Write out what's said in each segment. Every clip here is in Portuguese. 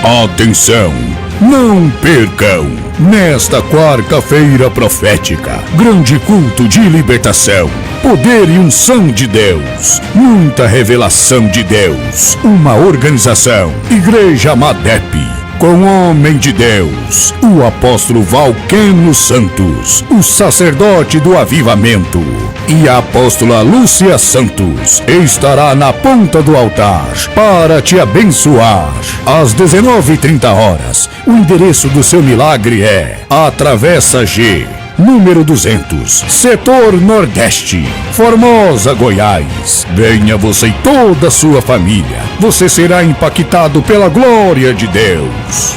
Atenção! Não percam! Nesta quarta-feira profética, grande culto de libertação, poder e unção de Deus, muita revelação de Deus, uma organização, Igreja Madep, com o homem de Deus, o apóstolo Valqueno Santos, o sacerdote do avivamento, e a apóstola Lúcia Santos estará na ponta do altar para te abençoar. Às 19h30, o endereço do seu milagre é a Travessa G, número 200, Setor Nordeste, Formosa, Goiás. Venha você e toda a sua família. Você será impactado pela glória de Deus.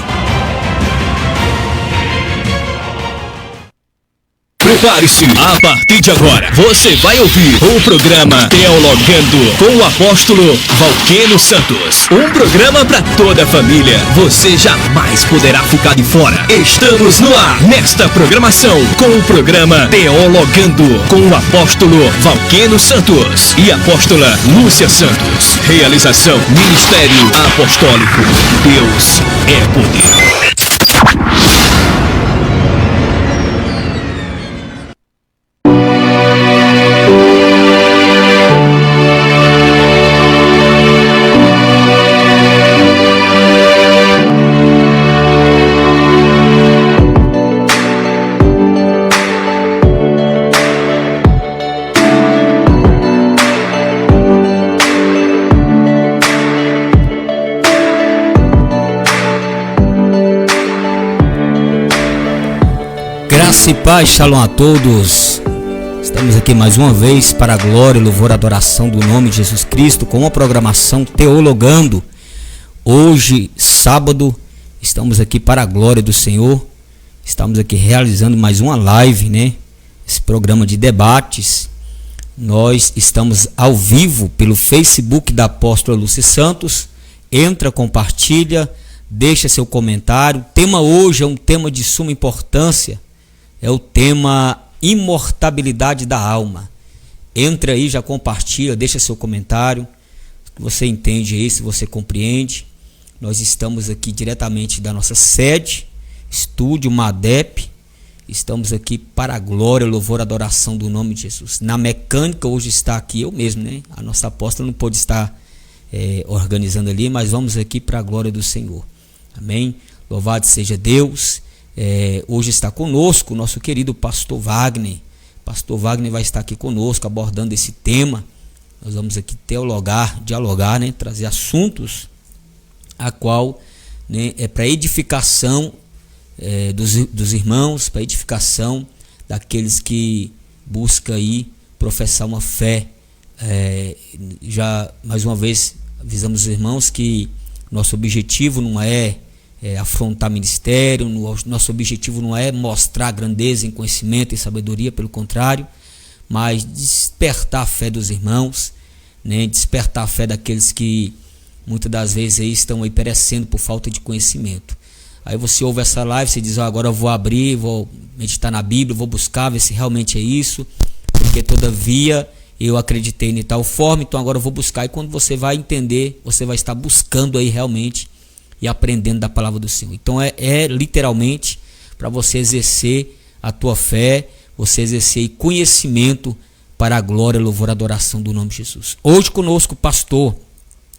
Prepare-se, a partir de agora você vai ouvir o programa Teologando com o apóstolo Valqueno Santos. Um programa para toda a família. Você jamais poderá ficar de fora. Estamos no ar nesta programação com o programa Teologando com o apóstolo Valqueno Santos e a apóstola Lúcia Santos. Realização Ministério Apostólico. Deus é poder. Graça e paz, shalom a todos. Estamos aqui mais uma vez para a glória, louvor e adoração do nome de Jesus Cristo com uma programação Teologando. Hoje, sábado, estamos aqui para a glória do Senhor. Estamos aqui realizando mais uma live, né? Esse programa de debates. Nós estamos ao vivo pelo Facebook da apóstola Lúcia Santos. Entra, compartilha, deixa seu comentário. O tema hoje é um tema de suma importância. É o tema imortabilidade da alma. Entra aí, já compartilha, deixa seu comentário. Se você entende aí, se você compreende. Nós estamos aqui diretamente da nossa sede, estúdio Madep. Estamos aqui para a glória, louvor, adoração do nome de Jesus. Na mecânica hoje está aqui eu mesmo, né? A nossa apóstola não pôde estar organizando ali, mas vamos aqui para a glória do Senhor. Amém? Louvado seja Deus. Hoje está conosco o nosso querido pastor Wagner. Pastor Wagner vai estar aqui conosco abordando esse tema. Nós vamos aqui dialogar, né? Trazer assuntos a qual, né, é para edificação dos irmãos, para edificação daqueles que buscam aí professar uma fé. Já mais uma vez avisamos os irmãos que nosso objetivo não é afrontar ministério, nosso objetivo não é mostrar grandeza em conhecimento e sabedoria, pelo contrário, mas despertar a fé dos irmãos, né? Despertar a fé daqueles que muitas das vezes aí estão aí perecendo por falta de conhecimento. Aí você ouve essa live, você diz, agora eu vou abrir, vou meditar na Bíblia, vou buscar, ver se realmente é isso, porque todavia eu acreditei em tal forma, então agora eu vou buscar. E quando você vai entender, você vai estar buscando aí realmente e aprendendo da palavra do Senhor. Então é literalmente para você exercer a tua fé, você exercer conhecimento para a glória, louvor, adoração do nome de Jesus. Hoje conosco o pastor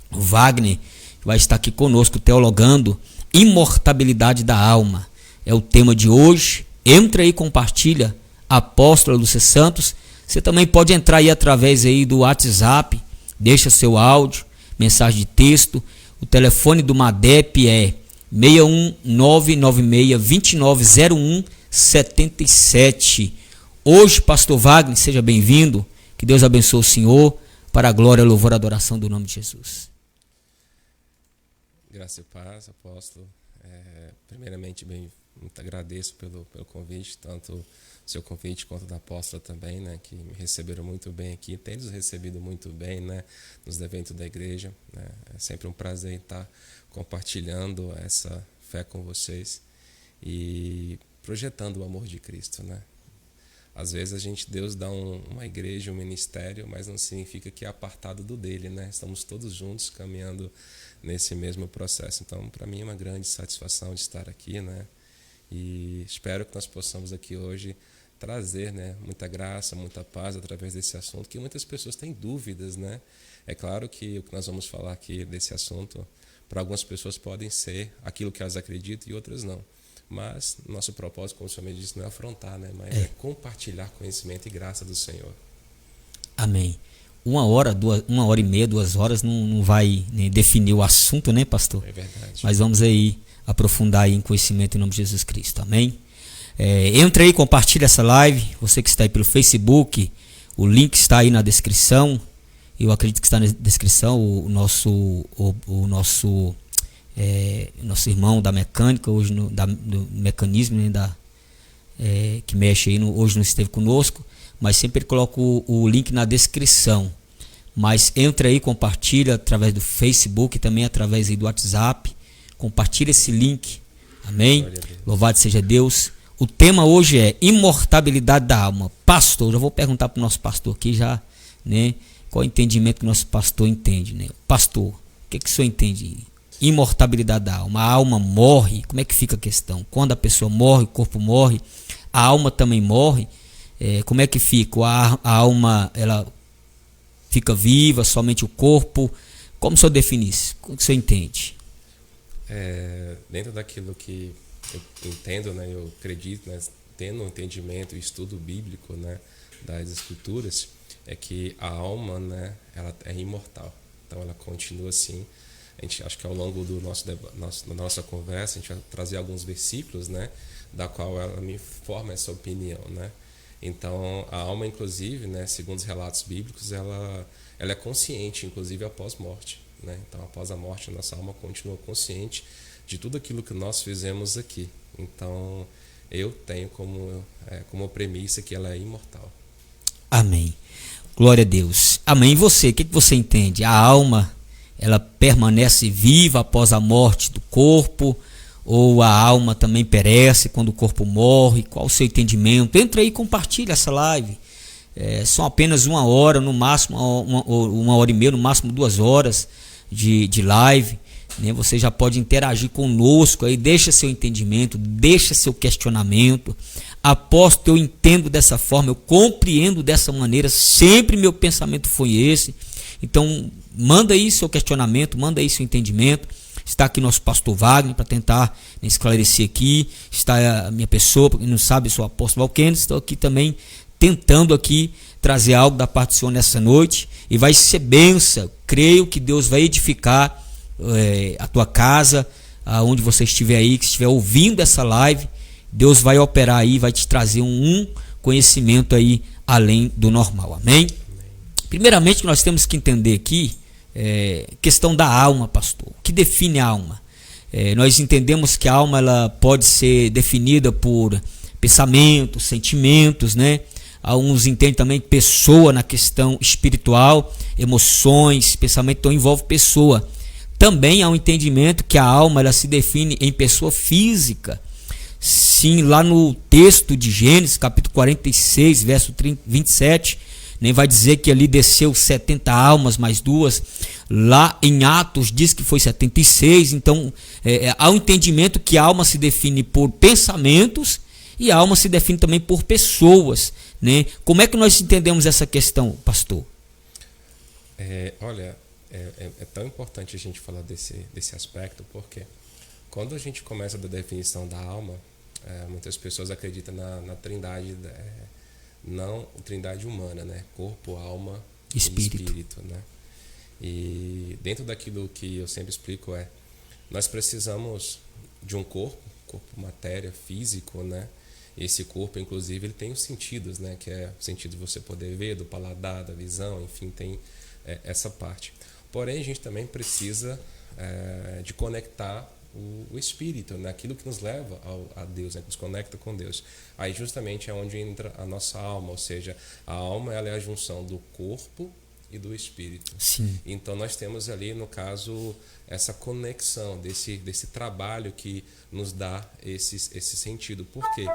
Wagner vai estar aqui conosco teologando imortabilidade da alma. É o tema de hoje. Entra aí, compartilha, apóstola Lúcia Santos. Você também pode entrar aí através aí do WhatsApp, deixa seu áudio, mensagem de texto. O telefone do Madep é 61996290177. Hoje, pastor Wagner, seja bem-vindo. Que Deus abençoe o senhor para a glória, louvor e adoração do nome de Jesus. Graça e paz, apóstolo. Primeiramente, muito agradeço pelo convite, tanto o seu convite quanto da apóstola também, né, que me receberam muito bem aqui. Tem nos recebido muito bem, né, nos eventos da igreja. Né. É sempre um prazer estar compartilhando essa fé com vocês e projetando o amor de Cristo, né. Às vezes Deus dá uma igreja, um ministério, mas não significa que é apartado do dele, né? Estamos todos juntos caminhando nesse mesmo processo. Então, para mim é uma grande satisfação de estar aqui, né? E espero que nós possamos aqui hoje trazer, né, muita graça, muita paz através desse assunto, que muitas pessoas têm dúvidas, né? É claro que o que nós vamos falar aqui desse assunto, para algumas pessoas podem ser aquilo que elas acreditam e outras não. Mas nosso propósito, como o senhor me disse, não é afrontar, né? Mas é compartilhar conhecimento e graça do Senhor. Amém. 1 hora e meia, 2 horas não vai, né, definir o assunto, né, pastor? É verdade. Mas vamos aí aprofundar aí em conhecimento em nome de Jesus Cristo. Amém? Entra aí, compartilha essa live. Você que está aí pelo Facebook, o link está aí na descrição. Eu acredito que está na descrição o nosso irmão da mecânica, hoje do mecanismo, né, que mexe aí, hoje não esteve conosco, mas sempre ele coloca o link na descrição. Mas entra aí, compartilha através do Facebook, também através aí do WhatsApp. Compartilha esse link. Amém? Louvado seja Deus. O tema hoje é imortabilidade da alma. Pastor, já vou perguntar para o nosso pastor aqui já, né? Qual o entendimento que o nosso pastor entende, né? Pastor, o que o senhor entende? Imortabilidade da alma. A alma morre, como é que fica a questão? Quando a pessoa morre, o corpo morre, a alma também morre. Como é que fica? A alma, ela fica viva, somente o corpo? Como o senhor define isso? O que o senhor entende? Dentro daquilo que eu entendo, né, eu acredito, né, tendo um entendimento e estudo bíblico, né, das escrituras, é que a alma, né, ela é imortal. Então ela continua assim. A gente acho que ao longo da nossa conversa a gente vai trazer alguns versículos, né, da qual ela me forma essa opinião, né. Então a alma, inclusive, né, segundo os relatos bíblicos, ela é consciente, inclusive após morte, né. Então após a morte a nossa alma continua consciente de tudo aquilo que nós fizemos aqui. Então eu tenho como premissa que ela é imortal. Amém. Glória a Deus. Amém. E você, o que você entende? A alma, ela permanece viva após a morte do corpo? Ou a alma também perece quando o corpo morre? Qual o seu entendimento? Entra aí e compartilha essa live. São apenas 1 hora, no máximo 1h30, no máximo 2 horas de live. Né? Você já pode interagir conosco aí, deixa seu entendimento, deixa seu questionamento. Apóstolo, eu entendo dessa forma, eu compreendo dessa maneira, sempre meu pensamento foi esse. Então manda aí seu questionamento, manda aí seu entendimento. Está aqui nosso pastor Wagner para tentar esclarecer aqui. Está a minha pessoa, para quem não sabe, sou o apóstolo Valquenes. Estou aqui também tentando aqui trazer algo da parte do Senhor nessa noite. E vai ser bênção. Creio que Deus vai edificar a tua casa, aonde você estiver aí, que estiver ouvindo essa live. Deus vai operar aí, vai te trazer um conhecimento aí além do normal. Amém? Primeiramente, nós temos que entender aqui questão da alma, pastor. O que define a alma? Nós entendemos que a alma ela pode ser definida por pensamentos, sentimentos, né? Alguns entendem também pessoa na questão espiritual, emoções, pensamento, então envolve pessoa. Também há um entendimento que a alma ela se define em pessoa física. Sim, lá no texto de Gênesis, capítulo 46, verso 27, nem vai dizer que ali desceu 70 almas mais 2. Lá em Atos diz que foi 76. Então há um entendimento que a alma se define por pensamentos e a alma se define também por pessoas, né? Como é que nós entendemos essa questão, pastor? Olha, é tão importante a gente falar desse aspecto, porque quando a gente começa da definição da alma, muitas pessoas acreditam na trindade, não trindade humana, né? Corpo, alma e espírito, né? E dentro daquilo que eu sempre explico nós precisamos de um corpo matéria, físico, né? Esse corpo, inclusive, ele tem os sentidos, né? Que é o sentido de você poder ver, do paladar, da visão, enfim, tem essa parte. Porém, a gente também precisa de conectar o espírito, né? Aquilo que nos leva a Deus, né? Que nos conecta com Deus. Aí justamente é onde entra a nossa alma, ou seja, a alma ela é a junção do corpo e do espírito. Sim. Então nós temos ali, no caso, essa conexão desse trabalho que nos dá esse sentido. Por quê?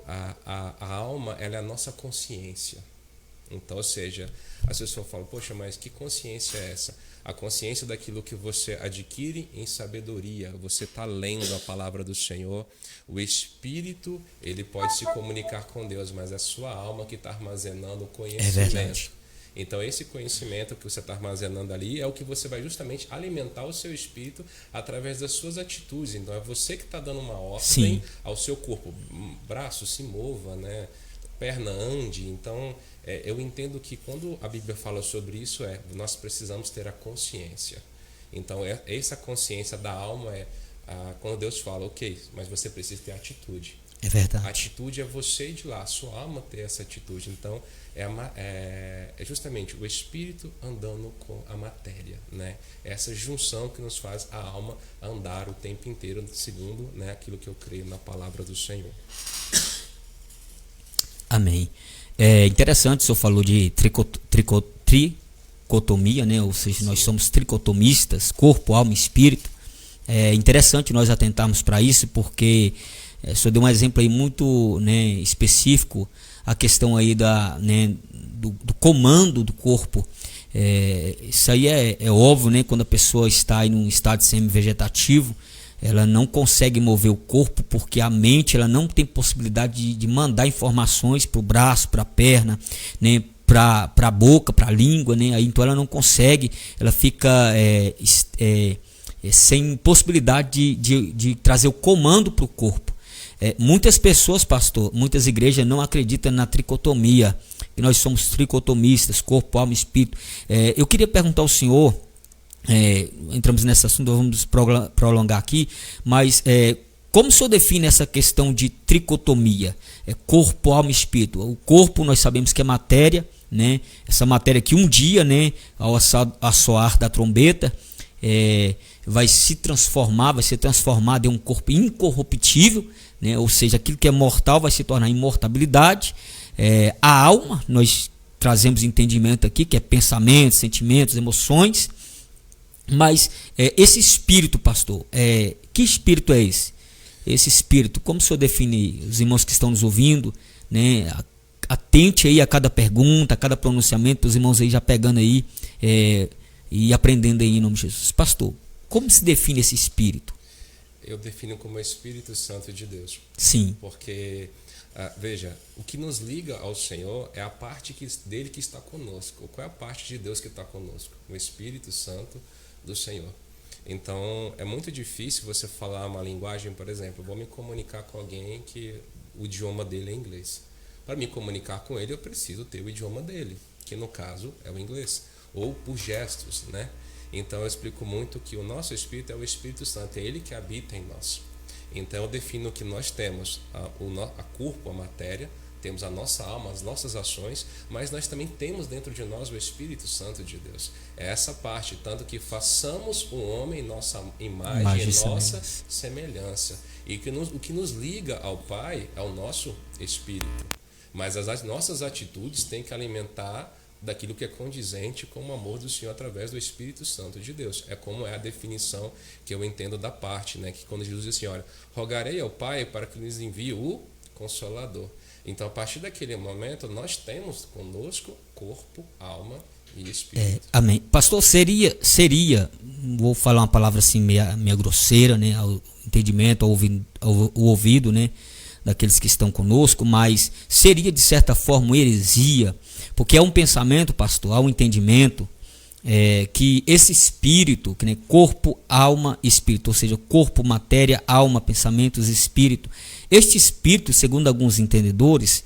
A alma, ela é a nossa consciência. Então, ou seja, as pessoas falam, poxa, mas que consciência é essa? A consciência daquilo que você adquire em sabedoria. Você está lendo a palavra do Senhor. O Espírito, ele pode se comunicar com Deus, mas é a sua alma que está armazenando o conhecimento. É verdade. Então, esse conhecimento que você está armazenando ali é o que você vai justamente alimentar o seu espírito através das suas atitudes. Então, é você que está dando uma ordem ao seu corpo. Braço, se mova, né? Perna, ande. Então, eu entendo que quando a Bíblia fala sobre isso, nós precisamos ter a consciência. Então, essa consciência da alma quando Deus fala, ok, mas você precisa ter atitude. É verdade. A atitude é você ir de lá, a sua alma ter essa atitude. Então, é justamente o espírito andando com a matéria, né? Essa junção que nos faz a alma andar o tempo inteiro, segundo, né, aquilo que eu creio na palavra do Senhor. Amém. É interessante, o senhor falou de tricotomia, né? Ou seja, nós somos tricotomistas, corpo, alma e espírito. É interessante nós atentarmos para isso, porque o senhor deu um exemplo aí muito, né, específico, a questão aí do comando do corpo. Isso aí é óbvio, né? Quando a pessoa está em um estado semi-vegetativo, ela não consegue mover o corpo, porque a mente ela não tem possibilidade de mandar informações para o braço, para a perna, né? Para a boca, para a língua, né? Aí, então ela não consegue, ela fica sem possibilidade de trazer o comando para o corpo. Muitas pessoas, pastor, muitas igrejas não acreditam na tricotomia, e nós somos tricotomistas, corpo, alma e espírito. Eu queria perguntar ao senhor, entramos nesse assunto, vamos prolongar aqui, mas como o senhor define essa questão de tricotomia? Corpo, alma e espírito. O corpo nós sabemos que é matéria, né? Essa matéria que um dia, né, ao assoar da trombeta, vai se transformar, vai ser transformado em um corpo incorruptível, né? Ou seja, aquilo que é mortal vai se tornar imortabilidade. A alma, nós trazemos entendimento aqui, que é pensamentos, sentimentos, emoções. Mas esse espírito, pastor, que espírito é esse? Esse espírito, como o senhor define? Os irmãos que estão nos ouvindo, né? Atente aí a cada pergunta, a cada pronunciamento, os irmãos aí já pegando aí e aprendendo aí em nome de Jesus. Pastor, como se define esse espírito? Eu defino como o Espírito Santo de Deus. Sim. Porque, veja, o que nos liga ao Senhor é a parte dele que está conosco. Qual é a parte de Deus que está conosco? O Espírito Santo do Senhor. Então, é muito difícil você falar uma linguagem, por exemplo, eu vou me comunicar com alguém que o idioma dele é inglês. Para me comunicar com ele, eu preciso ter o idioma dele, que no caso é o inglês, ou por gestos, né? Então, eu explico muito que o nosso Espírito é o Espírito Santo, é ele que habita em nós. Então, eu defino que nós temos a corpo, a matéria, temos a nossa alma, as nossas ações, mas nós também temos dentro de nós o Espírito Santo de Deus. É essa parte, tanto que façamos o homem nossa imagem e nossa semelhança. E o que nos liga ao Pai é o nosso Espírito. Mas as nossas atitudes têm que alimentar daquilo que é condizente com o amor do Senhor através do Espírito Santo de Deus. É como é a definição que eu entendo da parte, né? Que quando Jesus diz assim, olha, rogarei ao Pai para que nos envie o Consolador. Então, a partir daquele momento, nós temos conosco corpo, alma e espírito. Amém. Pastor, seria, vou falar uma palavra assim meia grosseira, né, ao entendimento, ao ouvido, né, daqueles que estão conosco, mas seria de certa forma uma heresia, porque é um pensamento, pastor, há um entendimento que esse espírito, que, né, corpo, alma e espírito, ou seja, corpo, matéria, alma, pensamentos, espírito. Este espírito, segundo alguns entendedores,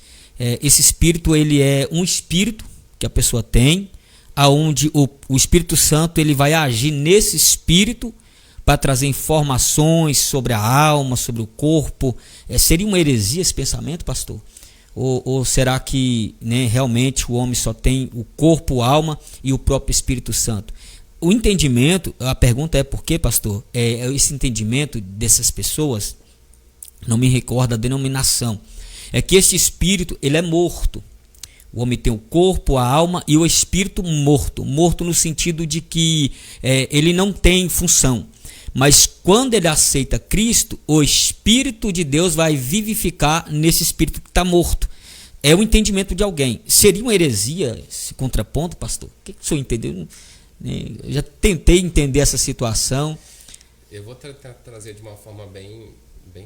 esse espírito ele é um espírito que a pessoa tem, aonde o Espírito Santo ele vai agir nesse espírito para trazer informações sobre a alma, sobre o corpo. Seria uma heresia esse pensamento, pastor? Ou será que, né, realmente o homem só tem o corpo, a alma e o próprio Espírito Santo? O entendimento, a pergunta é por quê, pastor? Esse entendimento dessas pessoas, não me recordo a denominação, é que este espírito ele é morto. O homem tem o corpo, a alma e o espírito morto no sentido de que ele não tem função. Mas quando ele aceita Cristo, o Espírito de Deus vai vivificar nesse espírito que está morto. É o entendimento de alguém. Seria uma heresia esse contraponto, pastor? O que o senhor entendeu? Eu já tentei entender essa situação. Eu vou tentar trazer de uma forma bem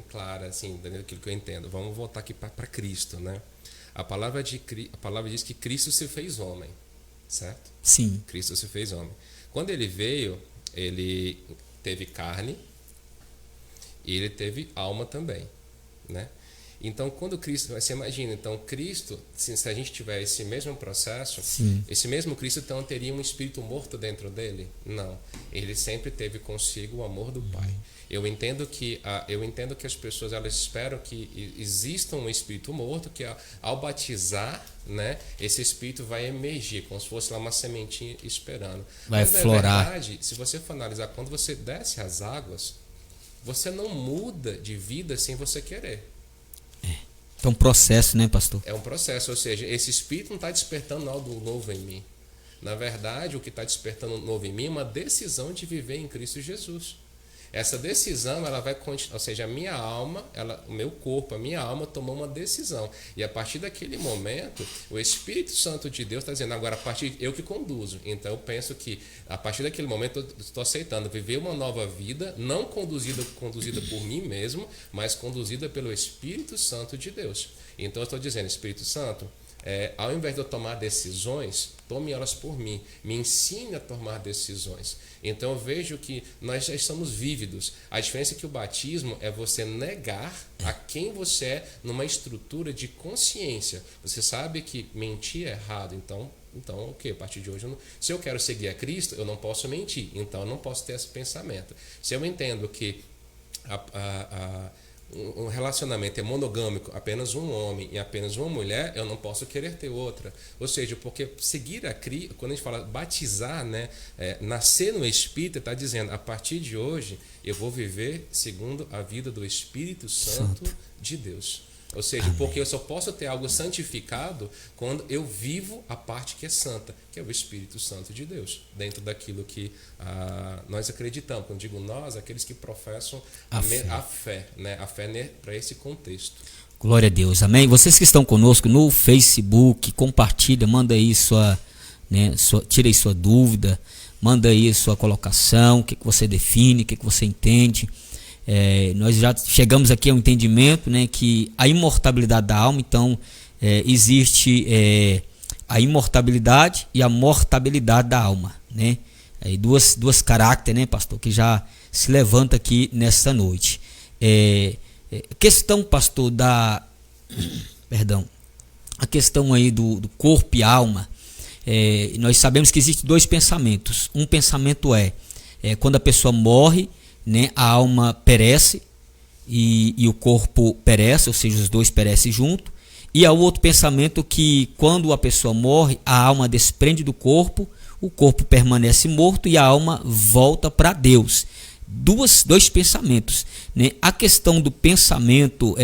clara, assim, daquilo que eu entendo. Vamos voltar aqui para Cristo, né? A palavra diz que Cristo se fez homem, certo? Sim. Cristo se fez homem. Quando ele veio, ele teve carne e ele teve alma também, né? Então, quando Cristo, você imagina, então Cristo, se a gente tiver esse mesmo processo, sim, esse mesmo Cristo então teria um espírito morto dentro dele? Não. Ele sempre teve consigo o amor do Pai. Eu entendo que as pessoas elas esperam que exista um espírito morto que ao batizar, né, esse espírito vai emergir como se fosse lá uma sementinha esperando. Vai florar. Na verdade, se você for analisar, quando você desce as águas, você não muda de vida sem você querer. É um processo, né, pastor? É um processo, ou seja, esse espírito não está despertando algo novo em mim. Na verdade, o que está despertando novo em mim é uma decisão de viver em Cristo Jesus. Essa decisão, ela vai continuar, ou seja, a minha alma, o meu corpo, a minha alma tomou uma decisão. E a partir daquele momento, o Espírito Santo de Deus está dizendo, agora a partir eu que conduzo. Então eu penso que a partir daquele momento eu estou aceitando viver uma nova vida, não conduzida por mim mesmo, mas conduzida pelo Espírito Santo de Deus. Então eu estou dizendo, Espírito Santo, ao invés de eu tomar decisões, tome elas por mim, me ensine a tomar decisões. Então eu vejo que nós já estamos vívidos. A diferença é que o batismo é você negar a quem você é numa estrutura de consciência. Você sabe que mentir é errado, então ok, a partir de hoje, se eu quero seguir a Cristo, eu não posso mentir, então eu não posso ter esse pensamento. Se eu entendo que um relacionamento é monogâmico, apenas um homem e apenas uma mulher, eu não posso querer ter outra. Ou seja, porque seguir a Cristo, quando a gente fala batizar, né, nascer no Espírito, está dizendo, a partir de hoje, eu vou viver segundo a vida do Espírito Santo de Deus. Ou seja, amém, porque eu só posso ter algo santificado quando eu vivo a parte que é santa, que é o Espírito Santo de Deus, dentro daquilo que nós acreditamos. Quando digo nós, aqueles que professam a fé, né? A fé para esse contexto. Glória a Deus, amém? Vocês que estão conosco no Facebook, compartilha, manda aí tira aí sua dúvida, manda aí sua colocação, o que você define, o que você entende. Nós já chegamos aqui ao entendimento, né, que a imortabilidade da alma, então existe a imortabilidade e a mortabilidade da alma, né? Aí duas caracteres, né, pastor, que já se levanta aqui nesta noite. Questão, pastor, a questão aí do corpo e alma. Nós sabemos que existem dois pensamentos. Um pensamento quando a pessoa morre, né, a alma perece e o corpo perece, ou seja, os dois perecem junto. E há o outro pensamento que quando a pessoa morre, a alma desprende do corpo, o corpo permanece morto e a alma volta para Deus. Dois pensamentos, né? A questão do pensamento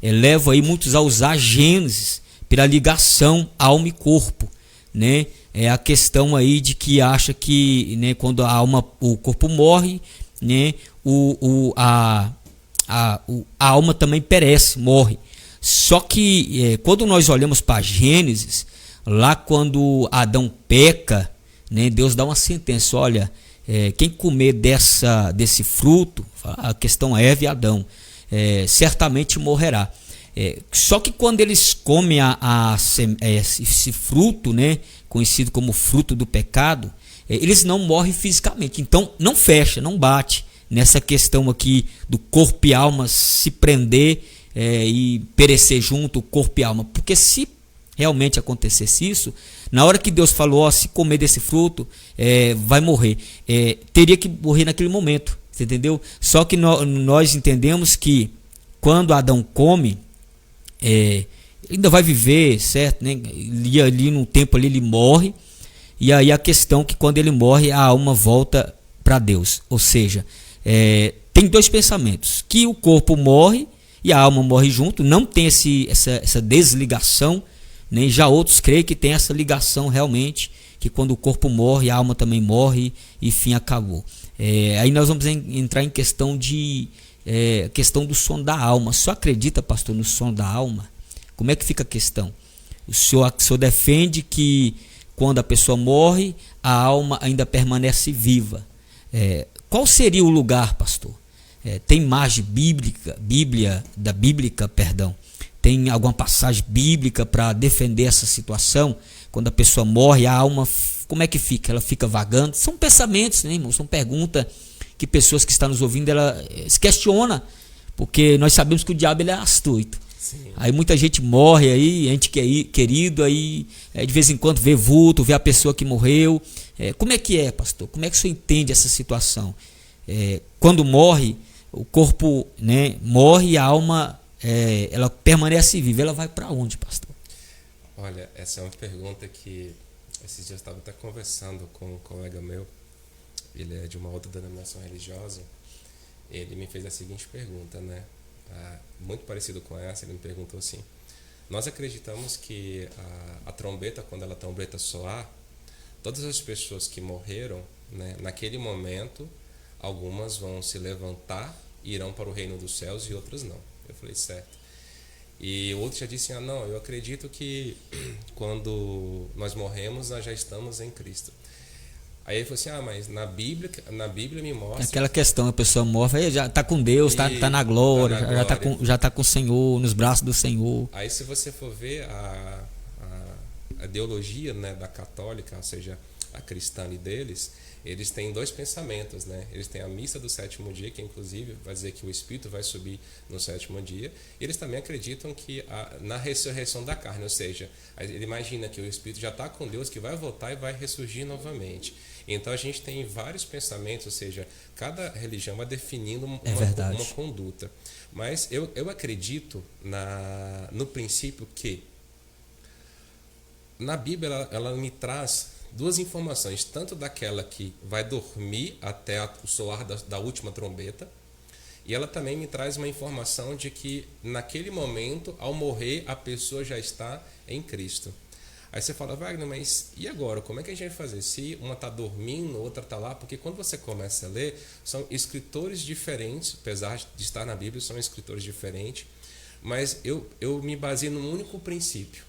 leva aí muitos a usar Gênesis pela ligação alma e corpo, né? É a questão aí de que acha que, né, quando o corpo morre, né, a alma também perece, morre. Só que quando nós olhamos para Gênesis, lá quando Adão peca, né, Deus dá uma sentença, olha, quem comer desse fruto, a questão é Eva e Adão, certamente morrerá. Só que quando eles comem esse fruto, né, conhecido como fruto do pecado, eles não morrem fisicamente. Então não fecha, não bate nessa questão aqui do corpo e alma se prender e perecer junto, o corpo e alma. Porque se realmente acontecesse isso, na hora que Deus falou, se comer desse fruto, vai morrer. Teria que morrer naquele momento, você entendeu? Só que nós entendemos que quando Adão come, ainda vai viver, certo? Né? Ali no tempo ali ele morre. E aí a questão que quando ele morre, a alma volta para Deus. Ou seja, tem dois pensamentos. Que o corpo morre e a alma morre junto. Não tem essa desligação. Nem já outros creem que tem essa ligação realmente. Que quando o corpo morre, a alma também morre e fim acabou. Aí nós vamos entrar em questão questão do sono da alma. O senhor acredita, pastor, no sono da alma? Como é que fica a questão? O senhor defende que quando a pessoa morre, a alma ainda permanece viva. Qual seria o lugar, pastor? Tem imagem bíblica, tem alguma passagem bíblica para defender essa situação? Quando a pessoa morre, a alma, como é que fica? Ela fica vagando? São pensamentos, né, irmão? São perguntas que pessoas que estão nos ouvindo, ela se questiona, porque nós sabemos que o diabo ele é astuto. Sim. Aí muita gente morre aí, ente querido, aí de vez em quando vê vulto, vê a pessoa que morreu. Como é que é, pastor? Como é que o senhor entende essa situação? Quando morre, o corpo, né, morre e a alma ela permanece viva. Ela vai para onde, pastor? Olha, essa é uma pergunta que esses dias eu estava até conversando com um colega meu. Ele é de uma outra denominação religiosa. Ele me fez a seguinte pergunta, né? Muito parecido com essa. Ele me perguntou assim: nós acreditamos que a trombeta, quando a trombeta soar, todas as pessoas que morreram, né, naquele momento, algumas vão se levantar e irão para o reino dos céus e outras não. Eu falei, certo. E o outro já disse, não, eu acredito que quando nós morremos, nós já estamos em Cristo. Aí ele falou assim, mas na Bíblia me mostra... Aquela questão, a pessoa morre, já está com Deus, está na glória, já está com o Senhor, nos braços do Senhor. Aí se você for ver a ideologia, né, da católica, ou seja, a cristã deles, eles têm dois pensamentos, né? Eles têm a missa do sétimo dia, que inclusive vai dizer que o Espírito vai subir no sétimo dia. E eles também acreditam que na ressurreição da carne, ou seja, ele imagina que o Espírito já está com Deus, que vai voltar e vai ressurgir novamente. Então a gente tem vários pensamentos, ou seja, cada religião vai definindo uma conduta. Mas eu acredito no princípio que na Bíblia ela me traz duas informações, tanto daquela que vai dormir até o soar da última trombeta, e ela também me traz uma informação de que naquele momento, ao morrer, a pessoa já está em Cristo. Aí você fala, Wagner, mas e agora? Como é que a gente vai fazer? Se uma está dormindo, outra está lá? Porque quando você começa a ler, são escritores diferentes, apesar de estar na Bíblia, são escritores diferentes, mas eu me baseio num único princípio.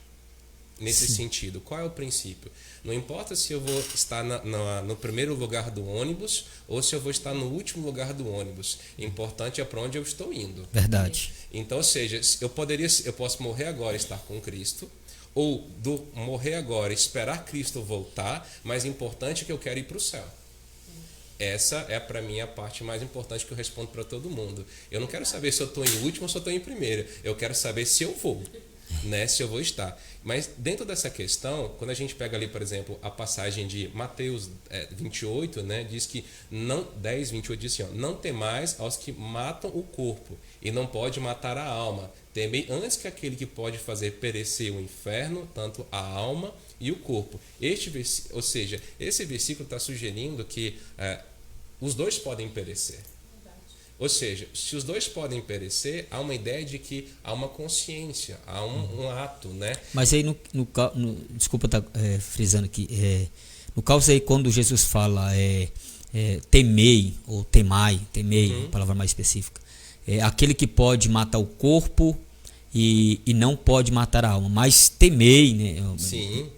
Nesse sentido, qual é o princípio? Não importa se eu vou estar no primeiro lugar do ônibus ou se eu vou estar no último lugar do ônibus. O importante é para onde eu estou indo. Verdade. Então, ou seja, eu posso morrer agora e estar com Cristo, ou morrer agora e esperar Cristo voltar, mas o importante é que eu quero ir para o céu. Essa é para mim a parte mais importante que eu respondo para todo mundo. Eu não quero saber se eu estou em último ou se eu estou em primeiro. Eu quero saber se eu vou. Né, se eu vou estar. Mas dentro dessa questão, quando a gente pega ali, por exemplo, a passagem de Mateus 28, né, diz que 10:28 diz assim, não temais aos que matam o corpo e não pode matar a alma. Temei antes que aquele que pode fazer perecer o inferno, tanto a alma e o corpo. Ou seja, esse versículo está sugerindo que os dois podem perecer. Ou seja, se os dois podem perecer, há uma ideia de que há uma consciência, há um ato, né? Mas aí, desculpa estar frisando aqui, no caso aí quando Jesus fala temei, ou temai, palavra mais específica, aquele que pode matar o corpo e não pode matar a alma, mas temei, né?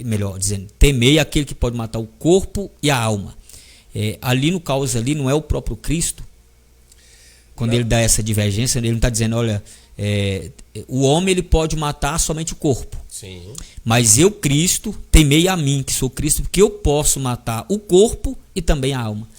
Melhor dizendo, temei aquele que pode matar o corpo e a alma. Ali no caso ali não é o próprio Cristo. Quando ele dá essa divergência, ele não está dizendo, olha, o homem ele pode matar somente o corpo. Sim. Mas eu, Cristo, temei a mim, que sou Cristo, porque eu posso matar o corpo e também a alma.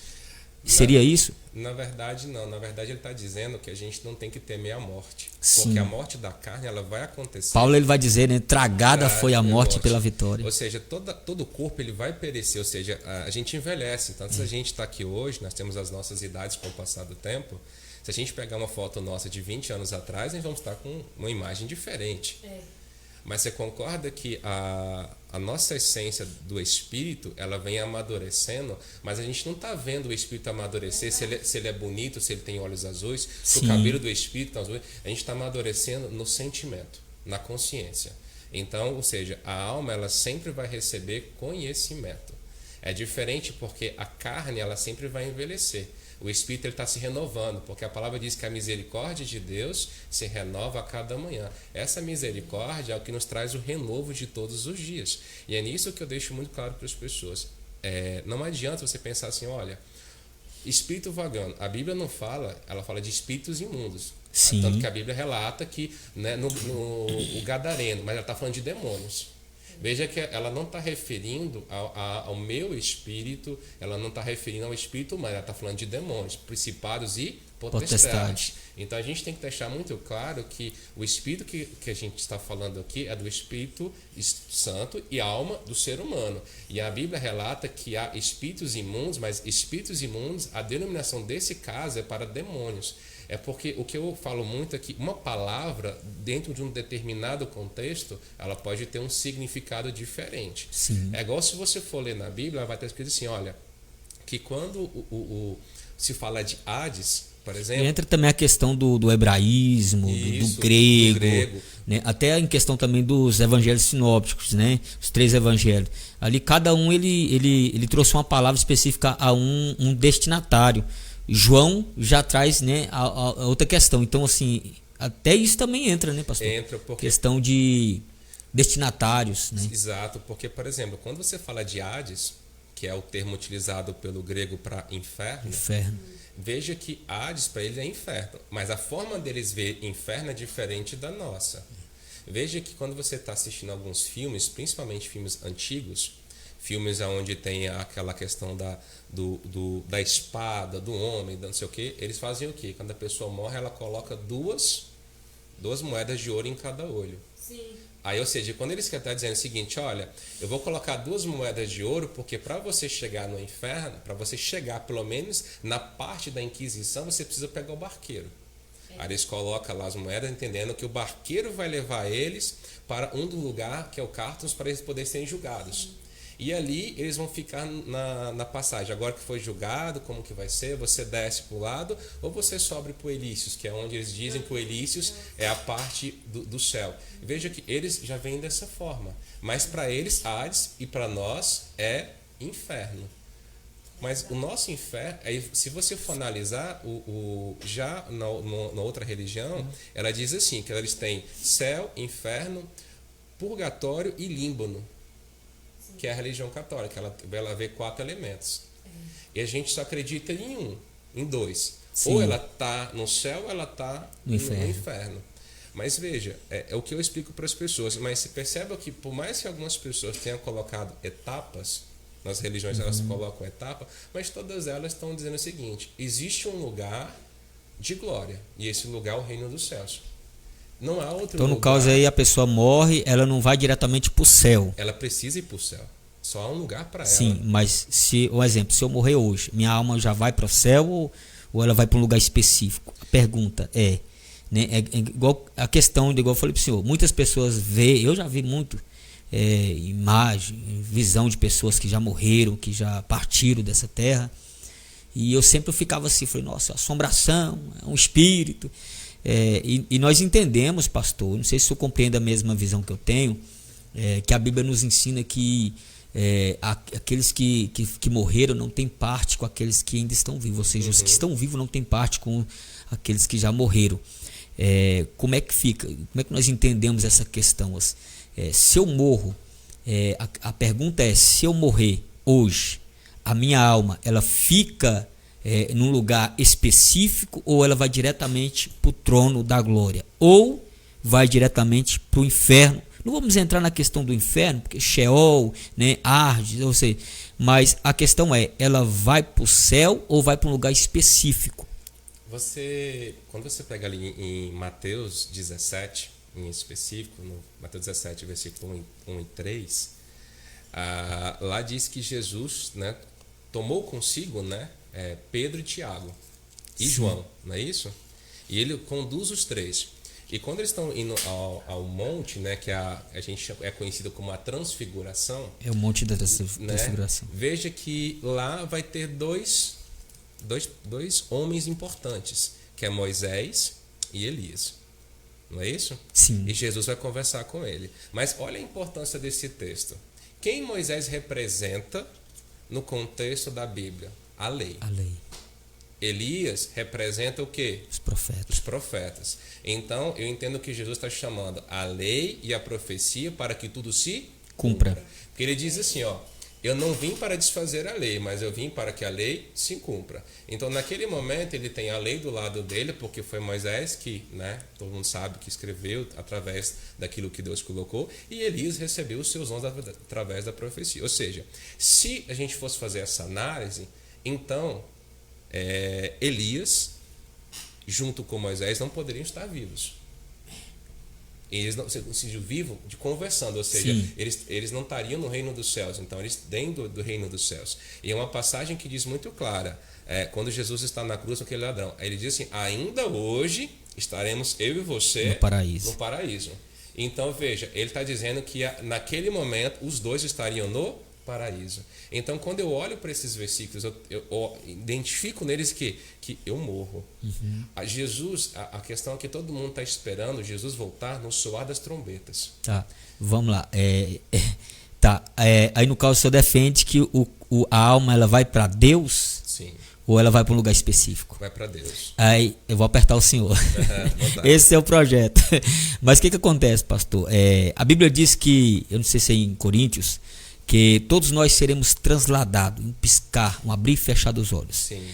Seria isso? Na verdade, não. Na verdade, ele está dizendo que a gente não tem que temer a morte. Sim. Porque a morte da carne, ela vai acontecer. Paulo ele vai dizer, né? Tragada foi a morte pela vitória. Ou seja, todo o corpo ele vai perecer. Ou seja, a gente envelhece. Então, se a gente está aqui hoje, nós temos as nossas idades com o passar do tempo. Se a gente pegar uma foto nossa de 20 anos atrás, nós vamos estar com uma imagem diferente. Mas você concorda que a nossa essência do espírito, ela vem amadurecendo, mas a gente não está vendo o espírito amadurecer, se ele é bonito, se ele tem olhos azuis, se o cabelo do espírito está azul. A gente está amadurecendo no sentimento, na consciência. Então, ou seja, a alma ela sempre vai receber conhecimento. É diferente porque a carne ela sempre vai envelhecer. O Espírito está se renovando, porque a palavra diz que a misericórdia de Deus se renova a cada manhã. Essa misericórdia é o que nos traz o renovo de todos os dias. E é nisso que eu deixo muito claro para as pessoas. Não adianta você pensar assim, olha, espírito vagando. A Bíblia não fala, ela fala de espíritos imundos. Sim. Tanto que a Bíblia relata que, né, o gadareno, mas ela está falando de demônios. Veja que ela não está referindo ao meu espírito, ela não está referindo ao espírito humano, ela está falando de demônios, principados e potestades. Então a gente tem que deixar muito claro que o espírito que a gente está falando aqui é do Espírito Santo e alma do ser humano. E a Bíblia relata que há espíritos imundos, mas espíritos imundos, a denominação desse caso é para demônios. É porque o que eu falo muito é que uma palavra, dentro de um determinado contexto, ela pode ter um significado diferente. Sim. É igual se você for ler na Bíblia, vai estar escrito assim, olha, que quando se fala de Hades, por exemplo... E entra também a questão do hebraísmo, do grego. Né? Até em questão também dos evangelhos sinópticos, né? Os 3 evangelhos. Ali cada um ele trouxe uma palavra específica a um destinatário. João já traz, né, a outra questão. Então, assim, até isso também entra, né, pastor? Entra, porque... Questão de destinatários, né? Exato, porque, por exemplo, quando você fala de Hades, que é o termo utilizado pelo grego para inferno, veja que Hades para eles é inferno, mas a forma deles ver inferno é diferente da nossa. Veja que quando você está assistindo alguns filmes, principalmente filmes antigos, filmes onde tem aquela questão da espada, do homem, não sei o que, eles fazem o quê? Quando a pessoa morre, ela coloca duas moedas de ouro em cada olho. Sim. Aí, ou seja, quando eles querem estar dizendo o seguinte, olha, eu vou colocar 2 moedas de ouro, porque para você chegar no inferno, para você chegar pelo menos na parte da Inquisição, você precisa pegar o barqueiro. Aí eles colocam lá as moedas, entendendo que o barqueiro vai levar eles para um lugar, que é o Cártaros, para eles poderem serem julgados. E ali eles vão ficar na passagem. Agora que foi julgado, como que vai ser? Você desce para o lado ou você sobe para o Elícios, que é onde eles dizem que o Elícios é a parte do céu. Veja que eles já vêm dessa forma. Mas para eles, Hades, e para nós é inferno. Mas o nosso inferno, se você for analisar, já na outra religião, ela diz assim, que eles têm céu, inferno, purgatório e límbano, que é a religião católica. Ela vê 4 elementos. E a gente só acredita em 2. Sim. Ou ela está no céu ou ela está no inferno. Mas veja, é o que eu explico para as pessoas. Mas se perceba que por mais que algumas pessoas tenham colocado etapas, nas religiões elas colocam etapa, mas todas elas estão dizendo o seguinte, existe um lugar de glória, e esse lugar é o reino dos céus. Não há outro lugar. Então, no caso aí, a pessoa morre, ela não vai diretamente para o céu. Ela precisa ir para o céu. Só há um lugar para ela. Sim, mas um exemplo, se eu morrer hoje, minha alma já vai para o céu ou ela vai para um lugar específico? A pergunta é igual a questão, igual eu falei para o senhor, muitas pessoas eu já vi muito imagem, visão de pessoas que já morreram, que já partiram dessa terra, e eu sempre ficava assim, falei, nossa, assombração, é um espírito. E nós entendemos, pastor, não sei se o senhor compreende a mesma visão que eu tenho, que a Bíblia nos ensina que aqueles que morreram não têm parte com aqueles que ainda estão vivos, ou seja, os que estão vivos não têm parte com aqueles que já morreram. Como é que fica? Como é que nós entendemos essa questão? Se eu morro, a pergunta é, se eu morrer hoje, a minha alma, ela fica num lugar específico ou ela vai diretamente para o trono da glória? Ou vai diretamente para o inferno? Não vamos entrar na questão do inferno, porque Sheol, Hades, ou seja, mas a questão é, ela vai para o céu ou vai para um lugar específico? Quando você pega ali em Mateus 17, em específico, no Mateus 17, versículo 1 e 3, lá diz que Jesus, tomou consigo, Pedro e Tiago e João, não é isso? E ele conduz os 3. E quando eles estão indo ao monte, que a gente é conhecido como a transfiguração. É o monte da transfiguração. Veja que lá vai ter dois homens importantes, que é Moisés e Elias. Não é isso? Sim. E Jesus vai conversar com ele. Mas olha a importância desse texto. Quem Moisés representa no contexto da Bíblia? A lei. A lei. Elias representa o quê? Os profetas. Os profetas. Então, eu entendo que Jesus está chamando a lei e a profecia para que tudo se Cumpra. Porque ele diz assim, ó, eu não vim para desfazer a lei, mas eu vim para que a lei se cumpra. Então, naquele momento, ele tem a lei do lado dele, porque foi Moisés que, né, todo mundo sabe que escreveu através daquilo que Deus colocou, e Elias recebeu os seus dons através da profecia. Ou seja, se a gente fosse fazer essa análise, então, Elias, junto com Moisés, não poderiam estar vivos. Eles não se vivam de conversando, ou seja, eles não estariam no reino dos céus, então eles dentro do reino dos céus. E é uma passagem que diz muito clara, quando Jesus está na cruz com aquele ladrão, aí ele diz assim, ainda hoje estaremos eu e você no paraíso. Então veja, ele está dizendo que naquele momento os dois estariam no paraíso. Então quando eu olho para esses versículos, eu identifico neles que eu morro. A Jesus, a questão é que todo mundo está esperando Jesus voltar no soar das trombetas. Tá, vamos lá. Aí no caso o senhor defende que a alma ela vai para Deus? Sim. Ou ela vai para um lugar específico? Vai para Deus. Aí eu vou apertar o senhor. Esse é o projeto. Mas o que acontece, pastor? A Bíblia diz que, eu não sei se é em Coríntios, que todos nós seremos transladados, um piscar, um abrir e fechar dos olhos. Sim.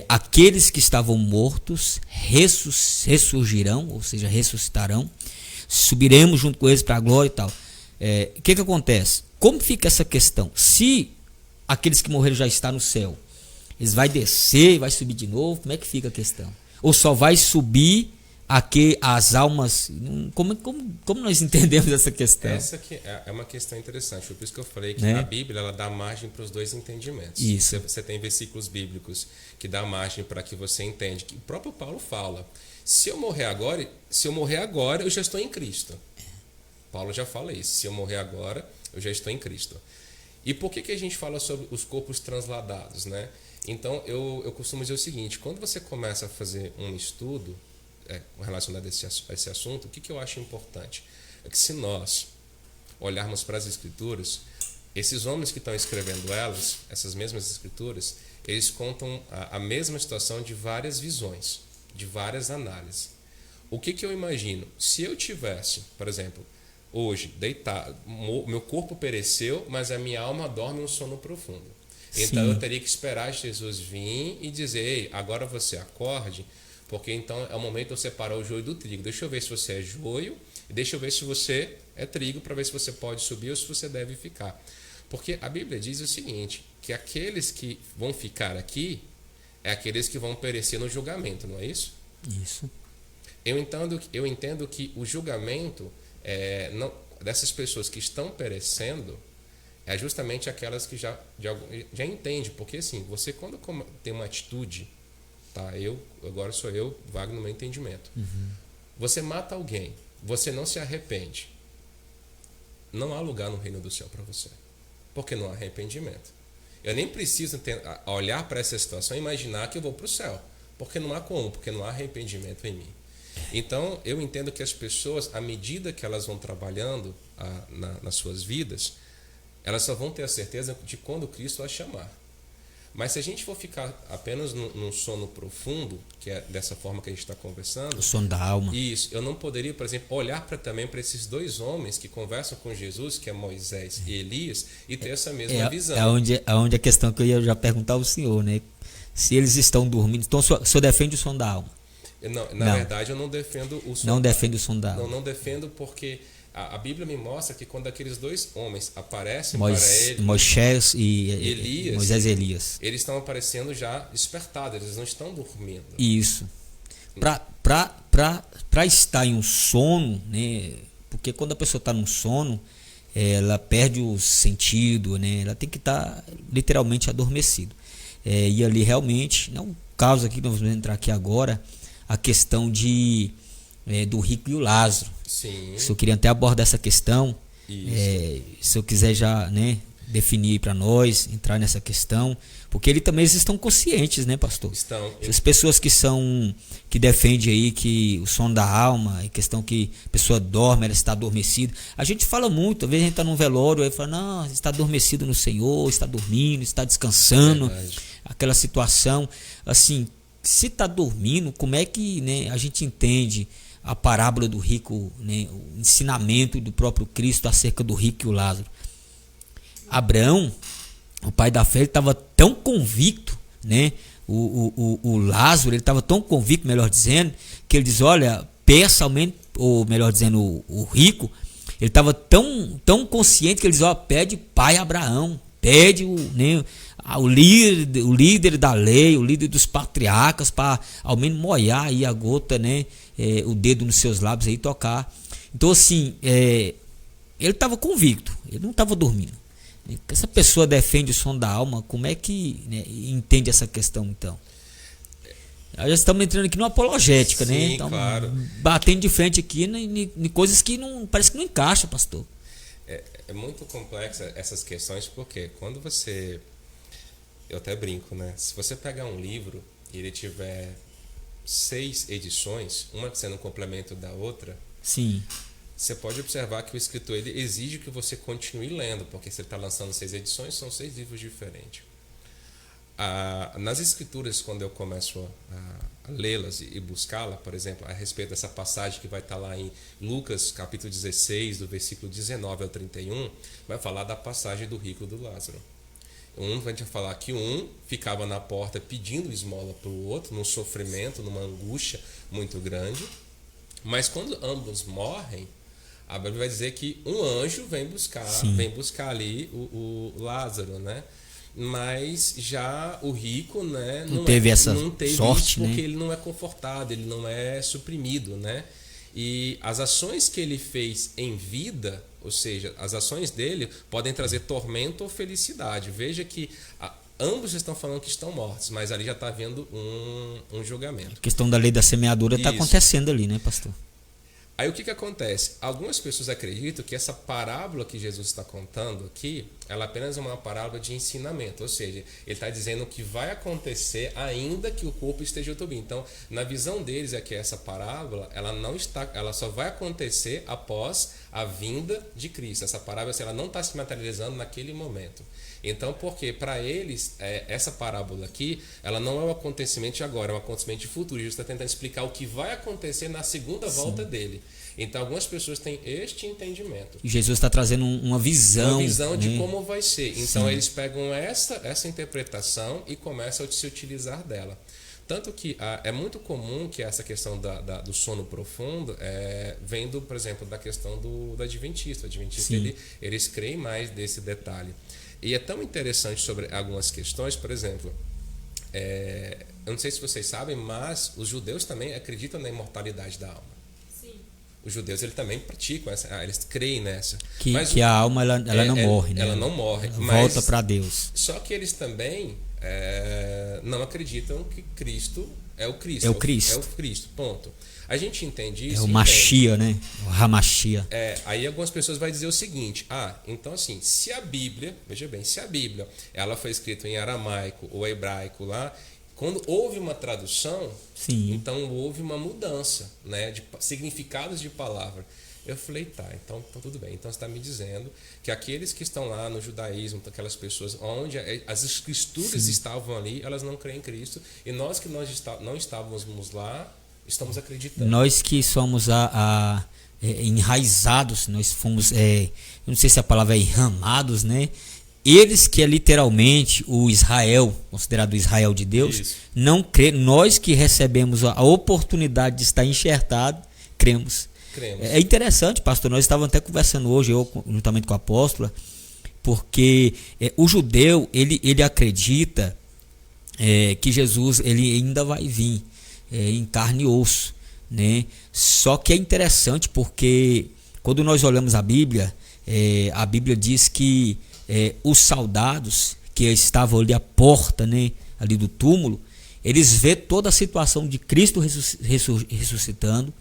Aqueles que estavam mortos ressurgirão, ou seja, ressuscitarão, subiremos junto com eles para a glória e tal. O que acontece? Como fica essa questão? Se aqueles que morreram já estão no céu, eles vão descer e vai subir de novo, como é que fica a questão? Ou só vai subir as almas? Como nós entendemos essa questão? Essa aqui é uma questão interessante, foi por isso que eu falei que a Bíblia ela dá margem para os dois entendimentos. Isso. Você tem versículos bíblicos que dá margem para que você entende, que o próprio Paulo fala, se eu morrer agora, eu já estou em Cristo. Paulo já fala isso, se eu morrer agora, eu já estou em Cristo. E por que a gente fala sobre os corpos transladados, né? Então, eu costumo dizer o seguinte, quando você começa a fazer um estudo relacionado a esse assunto, o que eu acho importante? É que se nós olharmos para as Escrituras, esses homens que estão escrevendo elas, essas mesmas Escrituras, eles contam a mesma situação de várias visões, de várias análises. O que eu imagino? Se eu tivesse, por exemplo, hoje, deitado, meu corpo pereceu, mas a minha alma dorme um sono profundo. Então eu teria que esperar Jesus vir e dizer, ei, agora você acorde, porque então é o momento de eu separar o joio do trigo. Deixa eu ver se você é joio, e deixa eu ver se você é trigo, para ver se você pode subir ou se você deve ficar. Porque a Bíblia diz o seguinte, que aqueles que vão ficar aqui, é aqueles que vão perecer no julgamento, não é isso? Isso. Eu entendo que o julgamento dessas pessoas que estão perecendo é justamente aquelas que já entendem, porque assim, você quando tem uma atitude, tá? Agora sou eu, vago no meu entendimento. Você mata alguém, você não se arrepende, não há lugar no reino do céu para você, porque não há arrependimento. Eu nem preciso olhar para essa situação e imaginar que eu vou para o céu, porque não há como, porque não há arrependimento em mim. Então, eu entendo que as pessoas, à medida que elas vão trabalhando nas suas vidas, elas só vão ter a certeza de quando Cristo as chamar. Mas se a gente for ficar apenas num sono profundo, que é dessa forma que a gente está conversando... O sono da alma. Isso. Eu não poderia, por exemplo, olhar também para esses dois homens que conversam com Jesus, que é Moisés e Elias, e ter essa mesma visão. Onde a questão que eu ia já perguntar ao senhor, né? Se eles estão dormindo... Então, o senhor defende o sono da alma? Na verdade, eu não defendo o sono. Não defende o sono da alma? Não defendo porque... A Bíblia me mostra que quando aqueles dois homens aparecem para ele, Moisés e Elias, Moisés e Elias, eles estão aparecendo já despertados, eles não estão dormindo. Isso. Para estar em um sono, né? Porque quando a pessoa está num sono, ela perde o sentido, né? Ela tem que estar literalmente adormecido. E ali realmente, não o caso aqui, nós vamos entrar aqui agora, a questão do rico e o Lázaro. Sim. Se eu queria até abordar essa questão, se eu quiser já, né, definir para nós, entrar nessa questão, porque eles estão conscientes, né, pastor? Estão. As pessoas que defendem aí que o sono da alma, a questão que a pessoa dorme, ela está adormecida. A gente fala muito, às vezes a gente está num velório, aí fala, não, está adormecido no Senhor, está dormindo, está descansando. Verdade. Aquela situação, assim, se está dormindo, como é que, né, a gente entende a parábola do rico, né, o ensinamento do próprio Cristo acerca do rico e o Lázaro? Abraão, o pai da fé, ele estava tão convicto, né? O Lázaro, ele estava tão convicto, melhor dizendo, que ele diz, olha, peça aumento, ou melhor dizendo, o rico, ele estava tão consciente que ele diz, ó, pede pai Abraão, pede o líder da lei, o líder dos patriarcas, para ao menos molhar aí a gota, né, o dedo nos seus lábios aí e tocar. Então assim, ele estava convicto, ele não estava dormindo. Essa pessoa defende o som da alma, como é que, né, entende essa questão então? Nós já estamos entrando aqui numa apologética, sim, né? Então, claro. Batendo de frente aqui em coisas que não, parece que não encaixa, pastor. É muito complexa essas questões, porque quando você... Eu até brinco, né? Se você pegar um livro e ele tiver 6 edições, uma sendo um complemento da outra... Sim. Você pode observar que o escritor ele exige que você continue lendo, porque se ele está lançando 6 edições, são 6 livros diferentes. Nas escrituras, quando eu começo a lê-las e buscá-las, por exemplo, a respeito dessa passagem que vai estar lá em Lucas, capítulo 16, do versículo 19 ao 31, vai falar da passagem do rico e do Lázaro. Vai falar que um ficava na porta pedindo esmola para o outro, num sofrimento, numa angústia muito grande, mas quando ambos morrem, a Bíblia vai dizer que um anjo vem buscar ali o Lázaro, né? Mas já o rico, né, não teve essa sorte, isso, porque né? ele não é confortado, ele não é suprimido, né? E as ações que ele fez em vida, ou seja, as ações dele podem trazer tormento ou felicidade. Veja que ambos estão falando que estão mortos, mas ali já está havendo um julgamento. A questão da lei da semeadura está acontecendo ali, né, pastor? Aí o que acontece? Algumas pessoas acreditam que essa parábola que Jesus está contando aqui, ela apenas é uma parábola de ensinamento, ou seja, ele está dizendo que vai acontecer ainda que o corpo esteja utubinho. Então, na visão deles é que essa parábola, ela só vai acontecer após a vinda de Cristo. Essa parábola, ela não está se materializando naquele momento. Então, porque para eles, essa parábola aqui, ela não é um acontecimento de agora, é um acontecimento de futuro. Jesus está tentando explicar o que vai acontecer na segunda volta dele. Então, algumas pessoas têm este entendimento. E Jesus está trazendo uma visão. Uma visão de como vai ser. Então, eles pegam essa interpretação e começam a se utilizar dela. Tanto que é muito comum que essa questão do sono profundo vem, por exemplo, da questão do Adventista. O Adventista, eles creem mais desse detalhe. E é tão interessante sobre algumas questões, por exemplo, eu não sei se vocês sabem, mas os judeus também acreditam na imortalidade da alma. Sim. Os judeus eles também praticam eles creem nessa. Que a alma ela não morre, né? Ela não morre. Ela volta para Deus. Só que eles também não acreditam que Cristo é o Cristo. É o Cristo. É o Cristo, ponto. A gente entende isso. É o Machia, né? O Hamashia. Aí algumas pessoas vão dizer o seguinte: então assim, se a Bíblia, veja bem, se a Bíblia ela foi escrita em aramaico ou hebraico lá, quando houve uma tradução, então houve uma mudança, né, de significados de palavra. Eu falei, então tudo bem. Então você está me dizendo que aqueles que estão lá no judaísmo, aquelas pessoas onde as escrituras estavam ali, elas não creem em Cristo, e nós que não estávamos lá, estamos acreditando. Nós que somos enraizados, nós fomos, eu não sei se a palavra é enramados, né? Eles que é literalmente o Israel, considerado o Israel de Deus, isso. Não crê. Nós que recebemos a oportunidade de estar enxertado, cremos. É interessante, pastor, nós estávamos até conversando hoje, eu juntamente com a apóstola, porque o judeu, ele acredita que Jesus ele ainda vai vir em carne e osso, né? Só que é interessante porque quando nós olhamos a Bíblia diz que os soldados que estavam ali à porta, né, ali do túmulo, eles vê toda a situação de Cristo ressuscitando.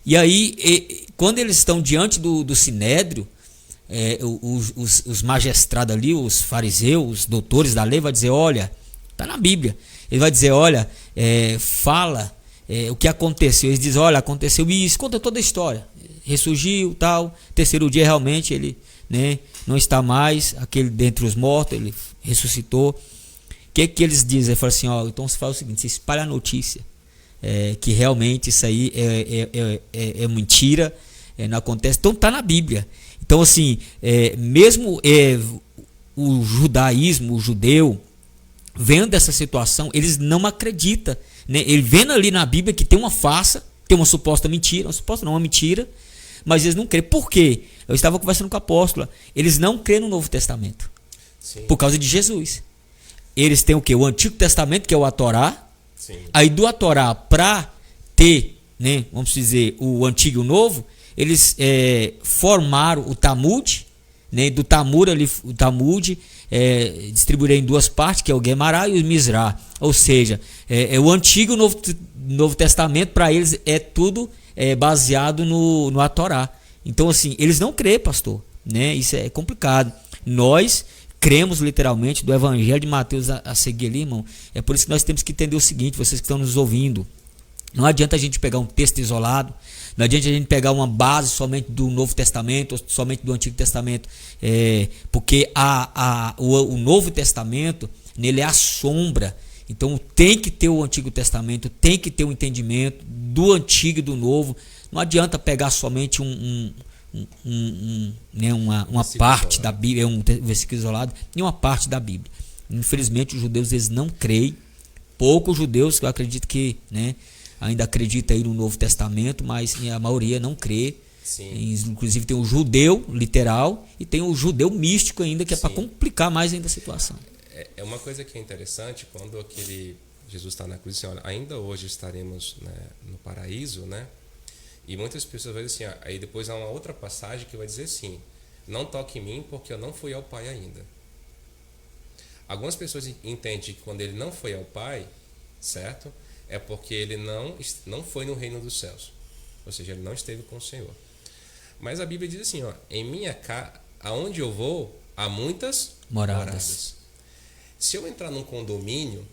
E aí, quando eles estão diante do sinédrio, os magistrados ali, os fariseus, os doutores da lei, vai dizer, olha, está na Bíblia. Ele vai dizer, olha, fala o que aconteceu. Eles dizem, olha, aconteceu isso, conta toda a história. Ressurgiu, tal, terceiro dia realmente ele, né, não está mais, aquele dentre os mortos, ele ressuscitou. que eles dizem? Ele fala assim, então você faz o seguinte, você espalha a notícia, que realmente isso aí é mentira, não acontece. Então está na Bíblia. Então assim, mesmo o judaísmo, o judeu, vendo essa situação, eles não acreditam, né? Ele vendo ali na Bíblia que tem uma farsa, tem uma suposta mentira, uma mentira, mas eles não creem. Por quê? Eu estava conversando com a apóstola, eles não creem no Novo Testamento. Sim. Por causa de Jesus. Eles têm o quê? O Antigo Testamento, que é o Torá. Sim. Aí do Torá para ter, né, vamos dizer, o Antigo e o Novo, eles formaram o Talmud, né, do Talmud ali, o Talmud distribuíram em duas partes, que é o Guemará e o Mizrá. Ou seja, o Antigo e o Novo Testamento, para eles é tudo baseado no Torá. Então assim, eles não creem, pastor, né? Isso é complicado. Nós cremos literalmente do Evangelho de Mateus a seguir ali, irmão. É por isso que nós temos que entender o seguinte, vocês que estão nos ouvindo. Não adianta a gente pegar um texto isolado, não adianta a gente pegar uma base somente do Novo Testamento ou somente do Antigo Testamento, porque o Novo Testamento, nele é a sombra. Então tem que ter o Antigo Testamento, tem que ter o entendimento do Antigo e do Novo. Não adianta pegar somente uma parte da Bíblia, um versículo isolado, nem uma parte da Bíblia. Infelizmente os judeus eles não creem. Poucos judeus que eu acredito que, né, ainda acredita aí no Novo Testamento, mas a maioria não crê. Sim. Inclusive tem o judeu literal e tem o judeu místico ainda, que é para complicar mais ainda a situação. É uma coisa que é interessante, quando Jesus está na cruz, assim, olha, ainda hoje estaremos, né, no paraíso, né? E muitas pessoas vão dizer assim, aí depois há uma outra passagem que vai dizer assim, não toque em mim porque eu não fui ao Pai ainda. Algumas pessoas entendem que quando ele não foi ao Pai, certo? É porque ele não foi no reino dos céus. Ou seja, ele não esteve com o Senhor. Mas a Bíblia diz assim, em minha casa, aonde eu vou, há muitas moradas. Se eu entrar num condomínio,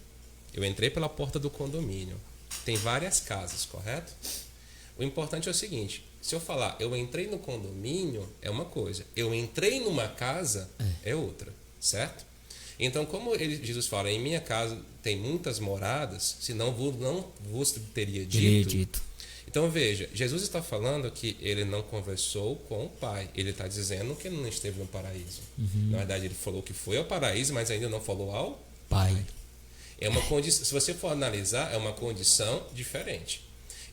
eu entrei pela porta do condomínio, tem várias casas, correto? O importante é o seguinte, se eu falar, eu entrei no condomínio, é uma coisa. Eu entrei numa casa, é outra, certo? Então, como Jesus fala, em minha casa tem muitas moradas, senão não vos teria dito. Então, veja, Jesus está falando que ele não conversou com o Pai. Ele está dizendo que ele não esteve no paraíso. Na verdade, ele falou que foi ao paraíso, mas ainda não falou ao Pai. É uma condição, se você for analisar, é uma condição diferente.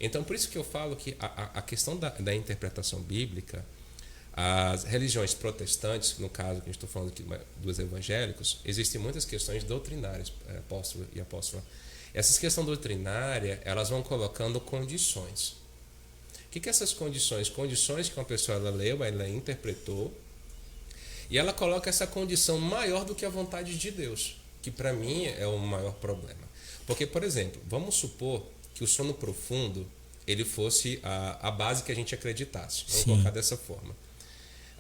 Então, por isso que eu falo que a questão da interpretação bíblica, as religiões protestantes, no caso que a gente está falando aqui dos evangélicos, existem muitas questões doutrinárias, apóstolo e apóstola. Essas questões doutrinárias, elas vão colocando condições. O que essas condições? Condições que uma pessoa ela leu, ela interpretou, e ela coloca essa condição maior do que a vontade de Deus, que para mim é o maior problema. Porque, por exemplo, vamos supor que o sono profundo ele fosse a base que a gente acreditasse. Vamos colocar dessa forma.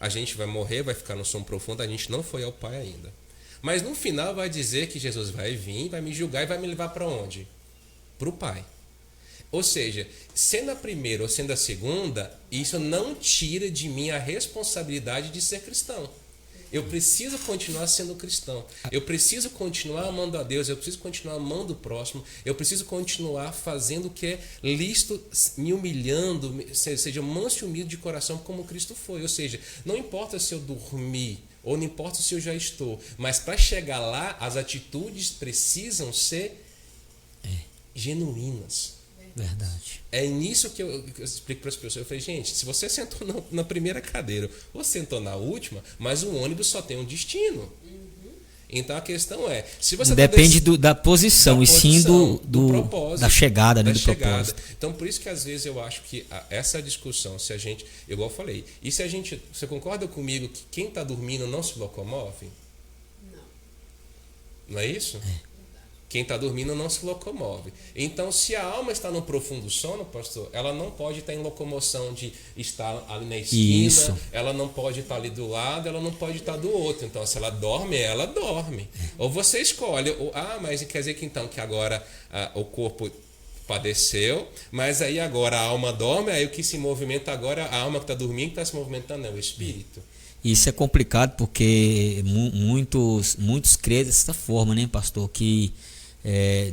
A gente vai morrer, vai ficar no sono profundo, a gente não foi ao Pai ainda. Mas no final vai dizer que Jesus vai vir, vai me julgar e vai me levar para onde? Para o Pai. Ou seja, sendo a primeira ou sendo a segunda, isso não tira de mim a responsabilidade de ser cristão. Eu preciso continuar sendo cristão. Eu preciso continuar amando a Deus. Eu preciso continuar amando o próximo. Eu preciso continuar fazendo o que é lícito, me humilhando, seja manso e humilde de coração como Cristo foi. Ou seja, não importa se eu dormir ou não importa se eu já estou, mas para chegar lá, as atitudes precisam ser genuínas. Verdade. É nisso que eu explico para as pessoas. Eu falei, gente, se você sentou na primeira cadeira ou sentou na última, mas o ônibus só tem um destino. Então a questão é, se você depende da posição e sim do propósito, da chegada, né, do propósito. Então por isso que às vezes eu acho que essa discussão, se a gente, igual eu falei, e se a gente, você concorda comigo que quem está dormindo não se locomove? Não é isso? Quem está dormindo não se locomove. Então, se a alma está no profundo sono, pastor, ela não pode estar em locomoção de estar ali na esquina, ela não pode estar ali do lado, ela não pode estar do outro. Então, se ela dorme, ela dorme. Ou você escolhe, mas quer dizer que então que agora o corpo padeceu, mas aí agora a alma dorme, aí o que se movimenta agora, a alma que está dormindo, que está se movimentando é o espírito. Isso é complicado porque muitos creem dessa forma, né, pastor? Que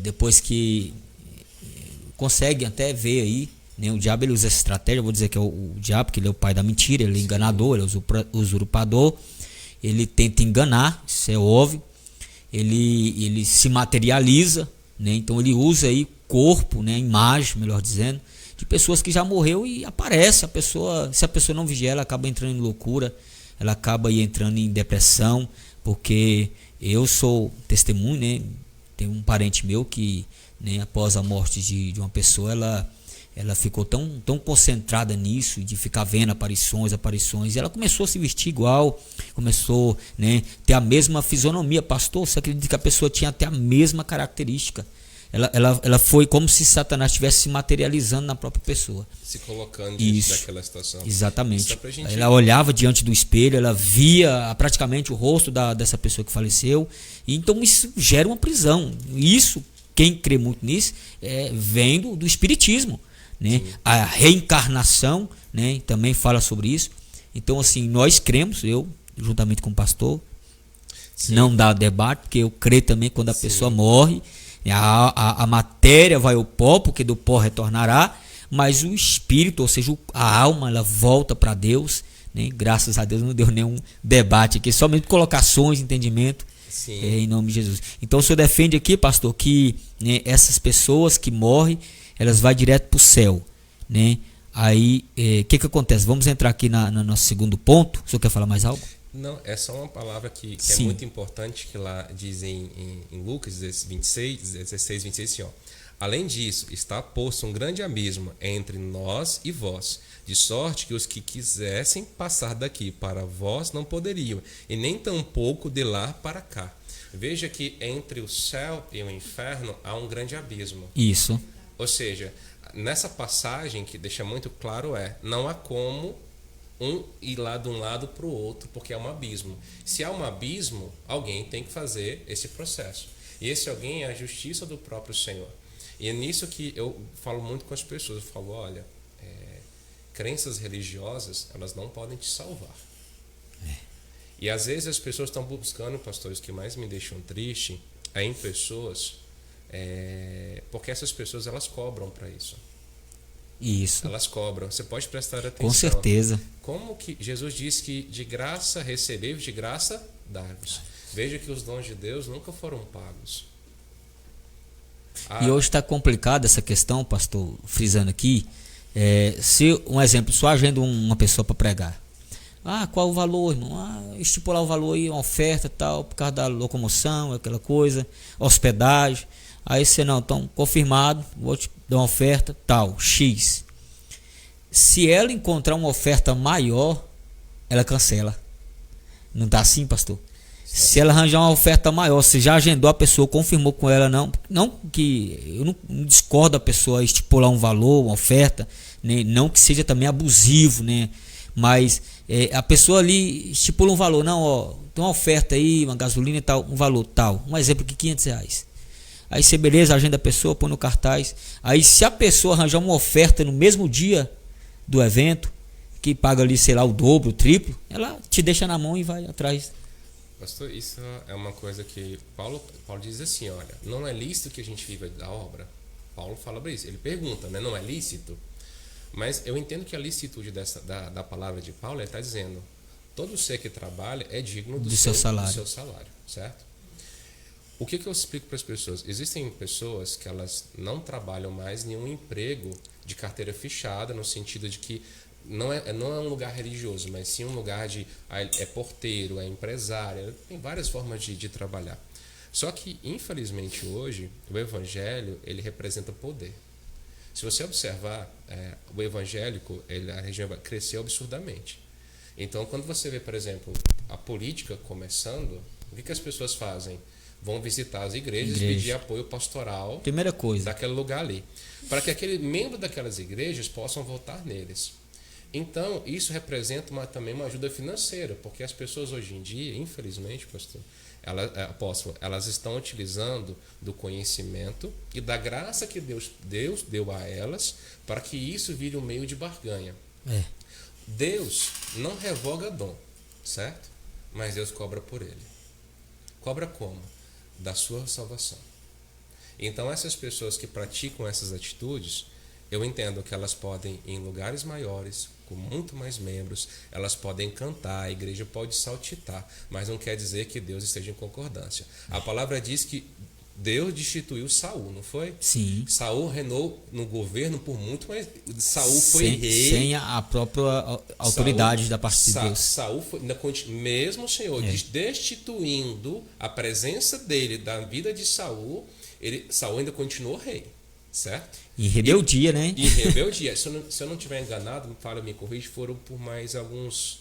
depois que conseguem até ver aí, né, o diabo ele usa essa estratégia, eu vou dizer que é o diabo, porque ele é o pai da mentira, ele é enganador, ele é usurpador, ele tenta enganar, isso é óbvio, ele se materializa, né, então ele usa aí corpo, né, imagem, melhor dizendo, de pessoas que já morreu e aparece, se a pessoa não vigiar, ela acaba entrando em loucura, ela acaba aí entrando em depressão, porque eu sou testemunho, né? Tem um parente meu que, né, após a morte de uma pessoa, ela ficou tão concentrada nisso, de ficar vendo aparições, e ela começou a se vestir igual, começou, né, ter a mesma fisionomia. Pastor, você acredita que a pessoa tinha até a mesma característica? Ela foi como se Satanás estivesse se materializando na própria pessoa. Se colocando diante daquela situação. Exatamente. Ela olhava diante do espelho, ela via praticamente o rosto dessa pessoa que faleceu. E então isso gera uma prisão. Isso, quem crê muito nisso, vem do espiritismo. Né? A reencarnação, né, também fala sobre isso. Então, assim, nós cremos, eu, juntamente com o pastor, não dá debate, porque eu creio também quando a pessoa morre. A matéria vai ao pó, porque do pó retornará, mas o espírito, ou seja, a alma, ela volta para Deus, né? Graças a Deus não deu nenhum debate aqui, somente colocações, entendimento, em nome de Jesus. Então o senhor defende aqui, pastor, que, né, essas pessoas que morrem, elas vão direto para o céu, né? Aí, que acontece? Vamos entrar aqui no nosso segundo ponto. O senhor quer falar mais algo? Não, é só uma palavra que é muito importante, que lá diz em Lucas 16, 26, assim, ó. Além disso, está posto um grande abismo entre nós e vós, de sorte que os que quisessem passar daqui para vós não poderiam, e nem tampouco de lá para cá. Veja que entre o céu e o inferno há um grande abismo. Isso. Ou seja, nessa passagem que deixa muito claro não há como ir lá de um lado para o outro, porque é um abismo. Se há um abismo, alguém tem que fazer esse processo. E esse alguém é a justiça do próprio Senhor. E é nisso que eu falo muito com as pessoas. Eu falo, olha, crenças religiosas, elas não podem te salvar. E às vezes as pessoas estão buscando, pastores, que mais me deixam triste, em pessoas, porque essas pessoas, elas cobram para isso. Isso. Elas cobram. Você pode prestar atenção. Com certeza. Como que Jesus disse que de graça recebemos, de graça dar-vos. Veja que os dons de Deus nunca foram pagos. E hoje está complicado essa questão, pastor, frisando aqui. Se um exemplo, só agenda uma pessoa para pregar. Qual o valor, irmão? Estipular o valor aí, uma oferta tal, por causa da locomoção, aquela coisa, hospedagem. Aí você não, então, confirmado, vou te dar uma oferta, tal, X. Se ela encontrar uma oferta maior, ela cancela. Não tá assim, pastor? Se ela arranjar uma oferta maior, você já agendou a pessoa, confirmou com ela, não que eu não discordo da pessoa estipular um valor, uma oferta, né? Não que seja também abusivo, né? Mas a pessoa ali estipula um valor, tem uma oferta aí, uma gasolina e tal, um valor tal, um exemplo aqui, R$500. Aí você, beleza, agenda a pessoa, põe no cartaz. Aí se a pessoa arranjar uma oferta no mesmo dia do evento, que paga ali, sei lá, o dobro, o triplo, ela te deixa na mão e vai atrás. Pastor, isso é uma coisa que Paulo diz assim, olha, não é lícito que a gente viva da obra. Paulo fala para isso, ele pergunta, né, não é lícito? Mas eu entendo que a licitude da palavra de Paulo, ele está dizendo, todo ser que trabalha é digno do seu salário, certo? O que eu explico para as pessoas? Existem pessoas que elas não trabalham mais em nenhum emprego de carteira fechada, no sentido de que não é um lugar religioso, mas sim um lugar de porteiro, é empresário, tem várias formas de trabalhar. Só que, infelizmente, hoje, o evangelho, ele representa poder. Se você observar, o evangélico, a região cresceu absurdamente. Então, quando você vê, por exemplo, a política começando, o que as pessoas fazem? Vão visitar as igrejas, pedir apoio pastoral, primeira coisa, daquele lugar ali, para que aquele membro daquelas igrejas possam votar neles. Então, isso representa também uma ajuda financeira, porque as pessoas hoje em dia, infelizmente, pastor, elas estão utilizando do conhecimento e da graça que Deus deu a elas para que isso vire um meio de barganha. Deus não revoga dom, certo? Mas Deus cobra por ele. Cobra como? Da sua salvação. Então essas pessoas que praticam essas atitudes, eu entendo que elas podem ir em lugares maiores, com muito mais membros, elas podem cantar, a igreja pode saltitar, mas não quer dizer que Deus esteja em concordância. A palavra diz que Deus destituiu Saul, não foi? Sim. Saul reinou no governo por muito mais. Saul foi rei. Sem a própria autoridade da parte de Deus. Saul foi, mesmo o Senhor destituindo a presença dele da vida de Saul, Saul ainda continuou rei, certo? Em rebeldia, né? Em rebeldia. Se eu não estiver enganado, me corrija, foram por mais alguns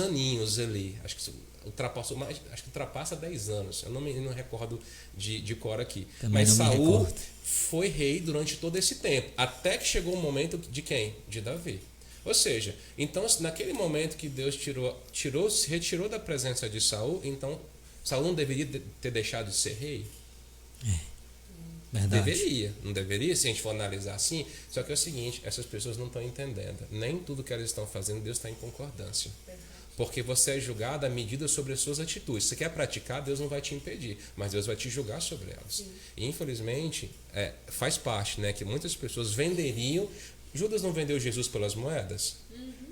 aninhos ali. Acho que ultrapassa 10 anos. Eu não recordo de cor aqui. Também mas Saul recordo. foi rei durante todo esse tempo. Até que chegou o momento de quem? De Davi. Ou seja, então naquele momento que Deus se retirou da presença de Saul, então Saul não deveria ter deixado de ser rei? Verdade. Não deveria, se a gente for analisar assim. Só que é o seguinte, essas pessoas não estão entendendo. Nem tudo que elas estão fazendo, Deus está em concordância. Porque você é julgado à medida sobre as suas atitudes. Se você quer praticar, Deus não vai te impedir, mas Deus vai te julgar sobre elas. Sim. E infelizmente, faz parte, né, que muitas pessoas venderiam. Judas não vendeu Jesus pelas moedas?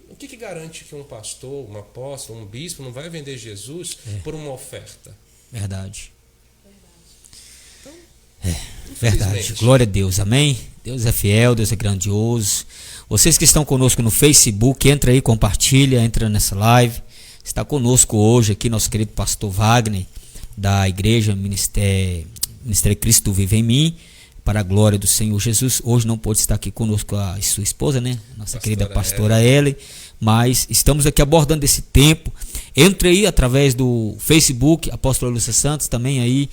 O que garante que um pastor, um apóstolo, um bispo não vai vender Jesus por uma oferta? Verdade. Verdade. Glória a Deus, amém? Deus é fiel, Deus é grandioso. Vocês que estão conosco no Facebook, entra aí, compartilha, entra nessa live. Está conosco hoje aqui nosso querido pastor Wagner, da igreja Ministério Cristo Vive em Mim, para a glória do Senhor Jesus. Hoje não pôde estar aqui conosco a sua esposa, né? Nossa querida pastora Ellen. Mas estamos aqui abordando esse tempo. Entre aí através do Facebook, apóstolo Lúcia Santos, também aí.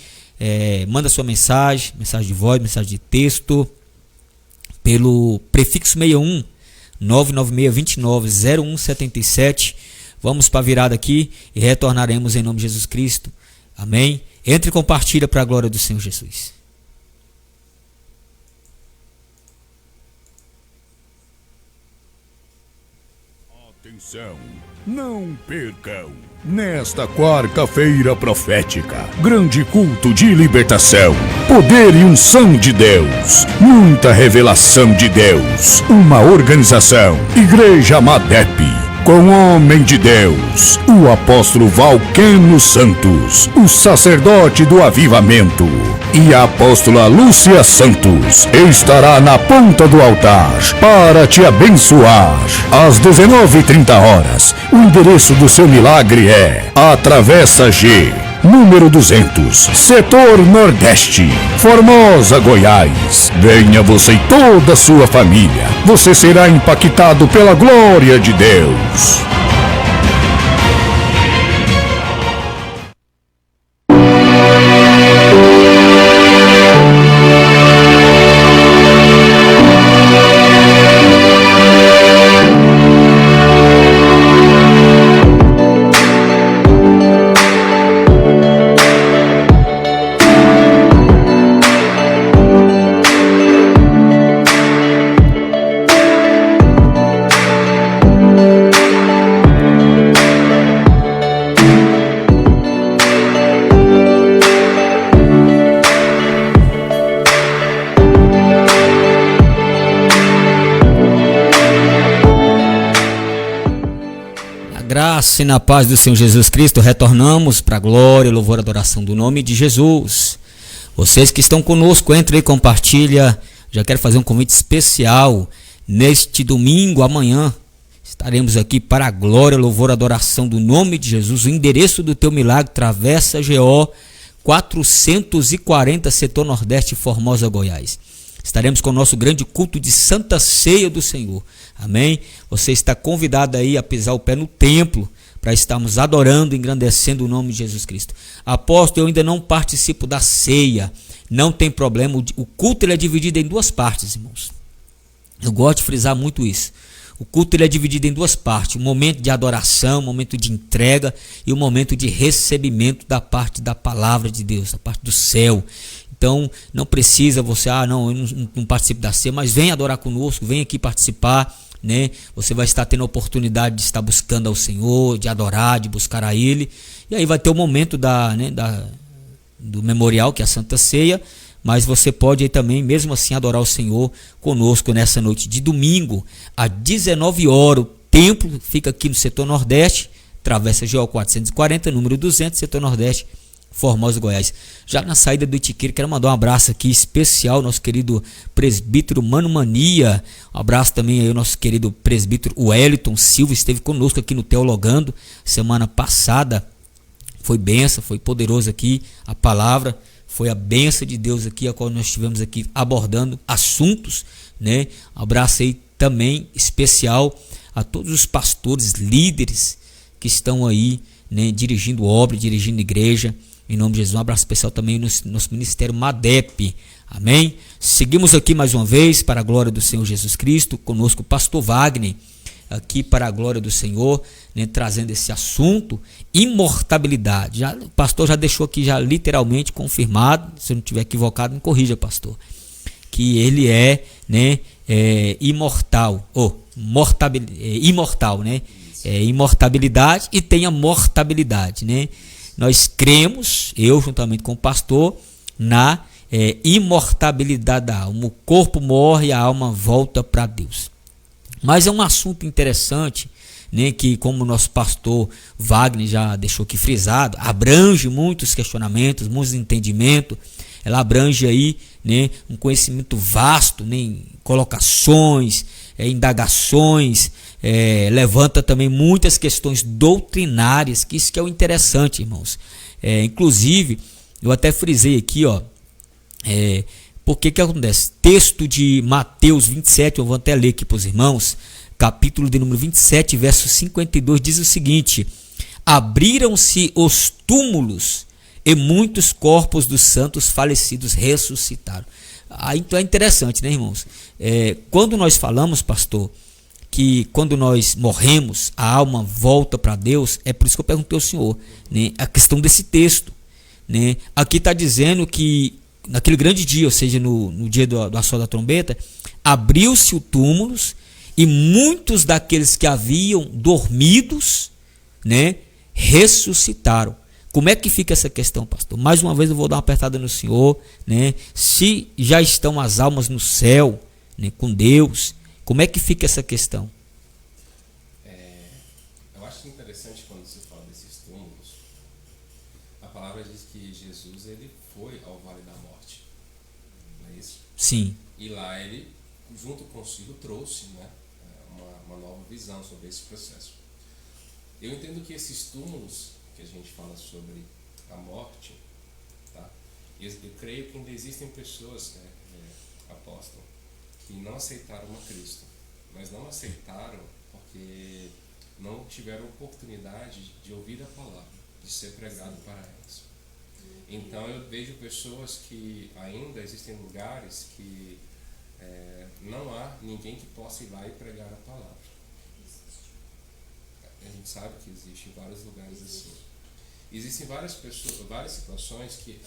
Manda sua mensagem de voz, mensagem de texto pelo prefixo 61 996290177. Vamos para a virada aqui e retornaremos em nome de Jesus Cristo, amém? Entre e compartilha para a glória do Senhor Jesus. Atenção, não percam! Nesta quarta-feira profética, grande culto de libertação, poder e unção de Deus, muita revelação de Deus, uma organização, Igreja Madep, com homem de Deus, o apóstolo Valqueno Santos, o sacerdote do avivamento, e a apóstola Lúcia Santos estará na ponta do altar para te abençoar. Às 19h30, o endereço do seu milagre é a Travessa G, número 200, Setor Nordeste, Formosa, Goiás. Venha você e toda a sua família. Você será impactado pela glória de Deus. Graça e na paz do Senhor Jesus Cristo, retornamos para a glória, louvor e adoração do nome de Jesus. Vocês que estão conosco, entre e compartilha. Já quero fazer um convite especial. Neste domingo, amanhã, estaremos aqui para a glória, louvor e adoração do nome de Jesus. O endereço do teu milagre, Travessa GO 440, Setor Nordeste, Formosa, Goiás. Estaremos com o nosso grande culto de Santa Ceia do Senhor. Amém? Você está convidado aí a pisar o pé no templo para estarmos adorando, engrandecendo o nome de Jesus Cristo. Apóstolo, eu ainda não participo da ceia. Não tem problema. O culto ele é dividido em duas partes, irmãos. Eu gosto de frisar muito isso. O culto ele é dividido em duas partes. Um momento de adoração, um momento de entrega e um momento de recebimento da parte da palavra de Deus, da parte do céu. Então, não precisa você, eu não participo da ceia, mas vem adorar conosco, vem aqui participar, né? Você vai estar tendo a oportunidade de estar buscando ao Senhor, de adorar, de buscar a Ele. E aí vai ter o momento do memorial, que é a Santa Ceia. Mas você pode aí também, mesmo assim, adorar o Senhor conosco nessa noite de domingo, às 19 horas. O templo fica aqui no setor Nordeste, Travessa GO 440, número 200, setor Nordeste, Formosa, Goiás. Já na saída do Itiqueiro, quero mandar um abraço aqui especial ao nosso querido presbítero Mano Mania. Um abraço também aí ao nosso querido presbítero Wellington Silva, esteve conosco aqui no Teologando semana passada. Foi benção, foi poderoso aqui a palavra. Foi a bênção de Deus aqui, a qual nós estivemos aqui abordando assuntos, né? Um abraço aí também especial a todos os pastores, líderes que estão aí, né, dirigindo obra, dirigindo igreja, em nome de Jesus. Um abraço especial também no nosso ministério MADEP, amém? Seguimos aqui mais uma vez para a glória do Senhor Jesus Cristo, conosco o pastor Wagner, aqui para a glória do Senhor, né, trazendo esse assunto, imortabilidade. O pastor já deixou aqui já literalmente confirmado, se eu não estiver equivocado, me corrija, pastor, que ele é, né, imortal, imortal, né? Imortabilidade e tem a mortabilidade, né? Nós cremos, eu juntamente com o pastor, na imortabilidade da alma. O corpo morre e a alma volta para Deus. Mas é um assunto interessante, né, que, como o nosso pastor Wagner já deixou aqui frisado, abrange muitos questionamentos, muitos entendimentos. Ela abrange aí, né, um conhecimento vasto, né, colocações, indagações, levanta também muitas questões doutrinárias, que isso que é o interessante, irmãos. Inclusive, eu até frisei aqui, ó, porque que acontece? Texto de Mateus 27, eu vou até ler aqui para os irmãos, capítulo de número 27, verso 52, diz o seguinte: abriram-se os túmulos e muitos corpos dos santos falecidos ressuscitaram. Então é interessante, né, irmãos? Quando nós falamos, pastor, que quando nós morremos, a alma volta para Deus, é por isso que eu perguntei ao senhor, né, a questão desse texto, né? Aqui está dizendo que naquele grande dia, ou seja, no dia do assopro da trombeta, abriu-se o túmulos e muitos daqueles que haviam dormidos, né, ressuscitaram. Como é que fica essa questão, pastor? Mais uma vez eu vou dar uma apertada no senhor, né? Se já estão as almas no céu, né, com Deus, como é que fica essa questão? Eu acho interessante quando se fala desses túmulos, a palavra diz que Jesus ele foi ao Vale da Morte, não é isso? Sim. E lá ele, junto consigo, trouxe, né, uma nova visão sobre esse processo. Eu entendo que esses túmulos que a gente fala sobre a morte, tá? Eu creio que ainda existem pessoas, apóstolo, que não aceitaram a Cristo, mas não aceitaram porque não tiveram oportunidade de ouvir a palavra, de ser pregado para elas. Então eu vejo pessoas que ainda existem lugares que não há ninguém que possa ir lá e pregar a palavra. A gente sabe que existem vários lugares assim. Existem várias pessoas, várias situações que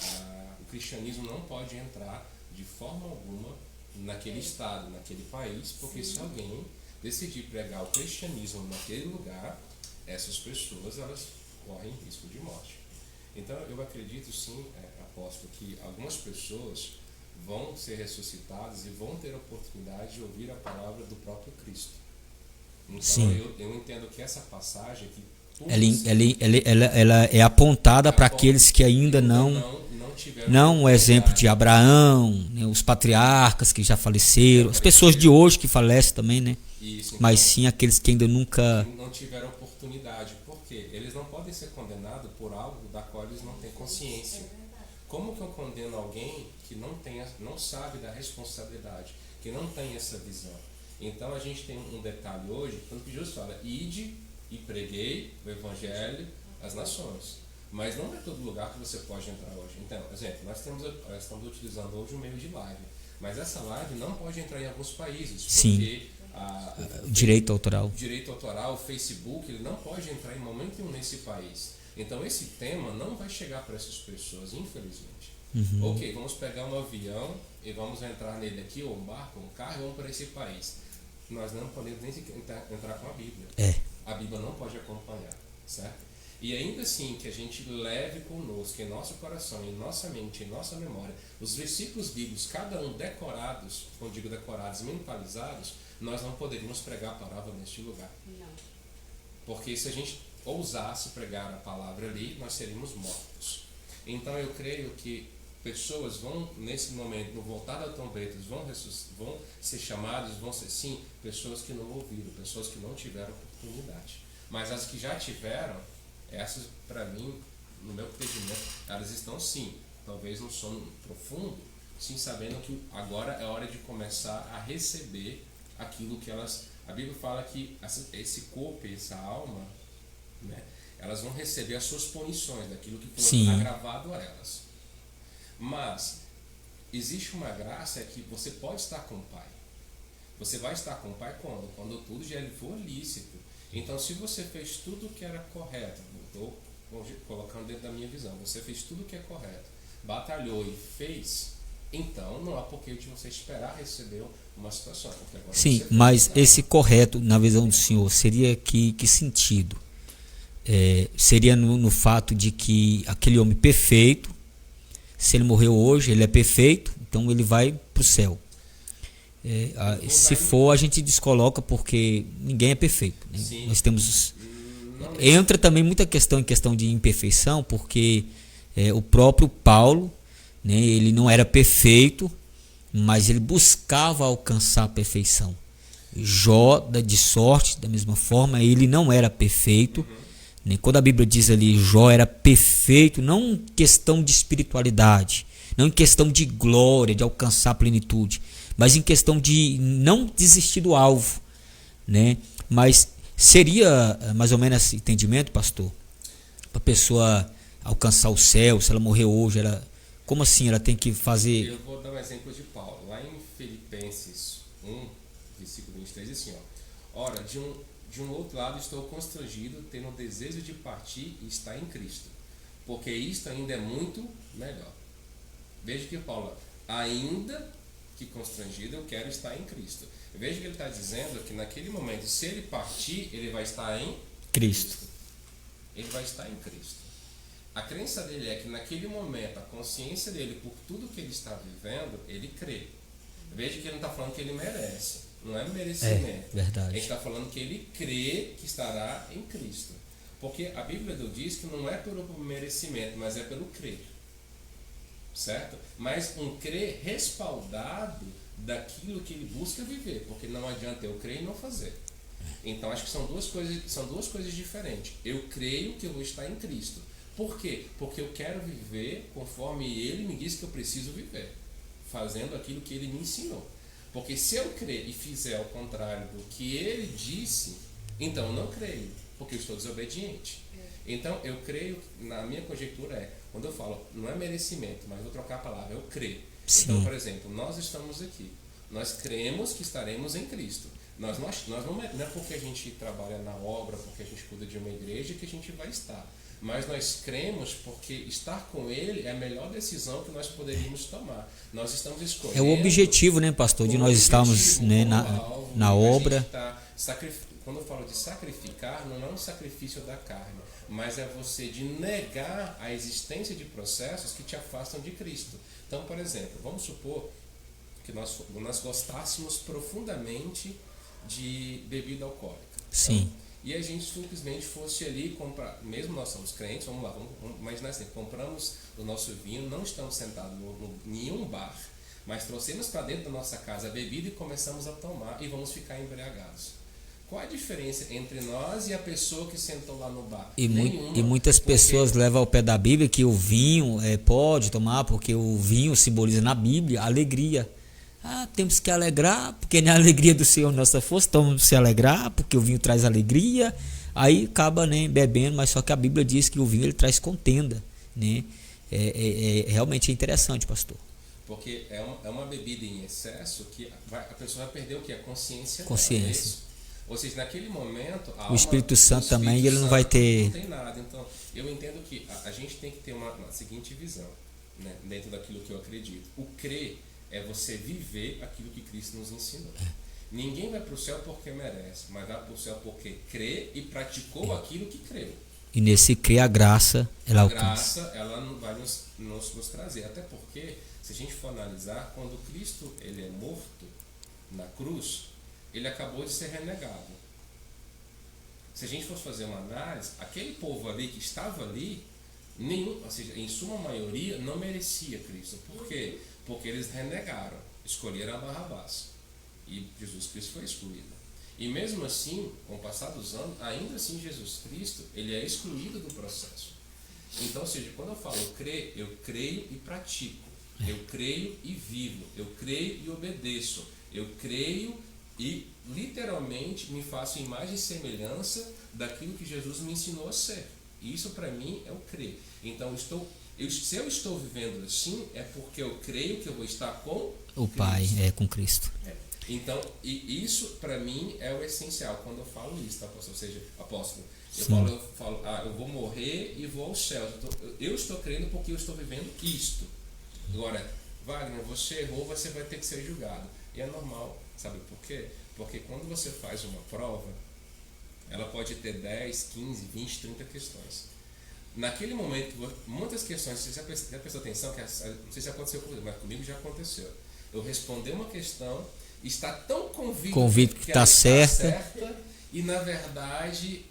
o cristianismo não pode entrar de forma alguma naquele estado, naquele país, porque se alguém decidir pregar o cristianismo naquele lugar, essas pessoas elas correm risco de morte. Então eu acredito sim, apóstolo, que algumas pessoas vão ser ressuscitadas e vão ter a oportunidade de ouvir a palavra do próprio Cristo. Então eu entendo que essa passagem que ela é apontada para aqueles que ainda não o exemplo de Abraão, né, os patriarcas que já faleceram, as pessoas de hoje que falecem também, né? Isso, então, mas sim aqueles que ainda nunca não tiveram oportunidade, porque eles não podem ser condenados por algo da qual eles não têm consciência. Como que eu condeno alguém que não sabe da responsabilidade, que não tem essa visão? Então a gente tem um detalhe hoje, tanto que Jesus fala, ide e preguei o evangelho às nações. Mas não é todo lugar que você pode entrar hoje. Então, por exemplo, nós estamos utilizando hoje um meio de live, mas essa live não pode entrar em alguns países, porque o direito autoral. O direito autoral, o Facebook, ele não pode entrar em momento nenhum nesse país. Então esse tema não vai chegar para essas pessoas, infelizmente. Ok, vamos pegar um avião e vamos entrar nele aqui, ou um barco, um carro, e vamos para esse país. nós não podemos nem entrar com a Bíblia. A Bíblia não pode acompanhar, certo? E ainda assim que a gente leve conosco, em nosso coração, em nossa mente, em nossa memória, os versículos bíblicos, cada um decorados, quando digo decorados, mentalizados, nós não poderíamos pregar a palavra neste lugar. Não. Porque se a gente ousasse pregar a palavra ali, nós seríamos mortos. Então eu creio que pessoas vão, nesse momento, no voltar da trombeta, vão ser chamadas, vão ser sim, pessoas que não ouviram, pessoas que não tiveram oportunidade. Mas as que já tiveram, essas, para mim, no meu entendimento, elas estão sim, talvez num sono profundo, sim, sabendo que agora é hora de começar a receber aquilo que elas... A Bíblia fala que esse corpo e essa alma, né, elas vão receber as suas punições, daquilo que foi agravado a elas. Mas existe uma graça que você pode estar com o Pai. Você vai estar com o Pai quando? Quando tudo já for lícito. Então, se você fez tudo o que era correto, estou colocando dentro da minha visão, você fez tudo o que é correto, batalhou e fez, então não há porquê de você esperar receber uma situação. Sim, mas esse correto, na visão do senhor, seria que sentido? Seria no fato de que aquele homem perfeito, se ele morreu hoje, ele é perfeito, então ele vai para o céu. Se for, a gente descoloca porque ninguém é perfeito, né? Nós temos... Entra também muita questão de imperfeição, porque o próprio Paulo, né, ele não era perfeito, mas ele buscava alcançar a perfeição. Jó, de sorte, da mesma forma, ele não era perfeito. Né? Quando a Bíblia diz ali, Jó era perfeito, não em questão de espiritualidade, não em questão de glória, de alcançar a plenitude, mas em questão de não desistir do alvo, né? Mas seria mais ou menos esse entendimento, pastor, para a pessoa alcançar o céu, se ela morreu hoje, como assim ela tem que fazer? Eu vou dar um exemplo de Paulo, lá em Filipenses 1, versículo 23, assim, ora, de um outro lado estou constrangido, tendo o desejo de partir e estar em Cristo, porque isto ainda é muito melhor. Veja que Paulo, ainda que constrangido, eu quero estar em Cristo. Veja que ele está dizendo que naquele momento, se ele partir, ele vai estar em Cristo. Ele vai estar em Cristo. A crença dele é que naquele momento, a consciência dele, por tudo que ele está vivendo, ele crê. Veja que ele não está falando que ele merece. Não é merecimento. Verdade. Ele está falando que ele crê que estará em Cristo. Porque a Bíblia diz que não é pelo merecimento, mas é pelo crer. Certo? Mas um crer respaldado daquilo que ele busca viver, porque não adianta eu crer e não fazer. Então acho que são duas coisas diferentes. Eu creio que eu vou estar em Cristo. Por quê? Porque eu quero viver conforme ele me disse que eu preciso viver, fazendo aquilo que ele me ensinou. Porque se eu crer e fizer ao contrário do que ele disse, então eu não creio, porque eu estou desobediente. Então eu creio, na minha conjectura quando eu falo, não é merecimento, mas vou trocar a palavra, eu creio. Sim. Então, por exemplo, nós estamos aqui, nós cremos que estaremos em Cristo. Nós não é porque a gente trabalha na obra, porque a gente cuida de uma igreja que a gente vai estar. Mas nós cremos porque estar com Ele é a melhor decisão que nós poderíamos tomar. Nós estamos escolhendo... É o objetivo, né, pastor, de nós estarmos, né, na obra. Quando eu falo de sacrificar, não é um sacrifício da carne, mas é você de negar a existência de processos que te afastam de Cristo. Então, por exemplo, vamos supor que nós gostássemos profundamente de bebida alcoólica. Sim. Então, e a gente simplesmente fosse ali comprar, mesmo nós somos crentes, vamos imaginar assim, compramos o nosso vinho, não estamos sentados em nenhum bar, mas trouxemos para dentro da nossa casa a bebida e começamos a tomar e vamos ficar embriagados. Qual a diferença entre nós e a pessoa que sentou lá no bar? E muitas pessoas levam ao pé da Bíblia que o vinho pode tomar, porque o vinho simboliza na Bíblia a alegria. Temos que alegrar, porque na alegria do Senhor nossa força, então vamos se alegrar, porque o vinho traz alegria. Aí acaba, né, bebendo, mas só que a Bíblia diz que o vinho ele traz contenda, né? Realmente é interessante, pastor. Porque é uma bebida em excesso que a pessoa vai perder o que? A consciência. Ou seja, naquele momento... O Espírito Santo também, ele não vai ter... Não tem nada. Então, eu entendo que a gente tem que ter uma seguinte visão, né, dentro daquilo que eu acredito. O crer é você viver aquilo que Cristo nos ensinou. Ninguém vai para o céu porque merece, mas vai para o céu porque crê e praticou aquilo que creu. E nesse crer, a graça, ela A graça, alcança. ela não vai nos trazer. Até porque, se a gente for analisar, quando Cristo ele é morto na cruz, ele acabou de ser renegado. Se a gente fosse fazer uma análise, aquele povo ali que estava ali, ou seja, em suma maioria, não merecia Cristo. Por quê? Porque eles renegaram, escolheram a Barrabás. E Jesus Cristo foi excluído. E mesmo assim, com o passar dos anos, ainda assim Jesus Cristo, ele é excluído do processo. Então, ou seja, quando eu falo eu creio e pratico. Eu creio e vivo. Eu creio e obedeço. Eu creio e literalmente me faço imagem e semelhança daquilo que Jesus me ensinou a ser. Isso para mim é o crer. Então, se eu estou vivendo assim, é porque eu creio que eu vou estar com O Pai é com Cristo. Então, e isso para mim é o essencial quando eu falo isso, tá, apóstolo? Ou seja, apóstolo, eu falo, eu vou morrer e vou ao céu. Eu estou crendo porque eu estou vivendo isto. Agora, Wagner, você errou, você vai ter que ser julgado. E é normal, sabe por quê? Porque quando você faz uma prova, ela pode ter 10, 15, 20, 30 questões. Naquele momento, muitas questões, você já prestou atenção, que não sei se aconteceu comigo, mas comigo já aconteceu. Eu responder uma questão, está tão convicto que está certa, e na verdade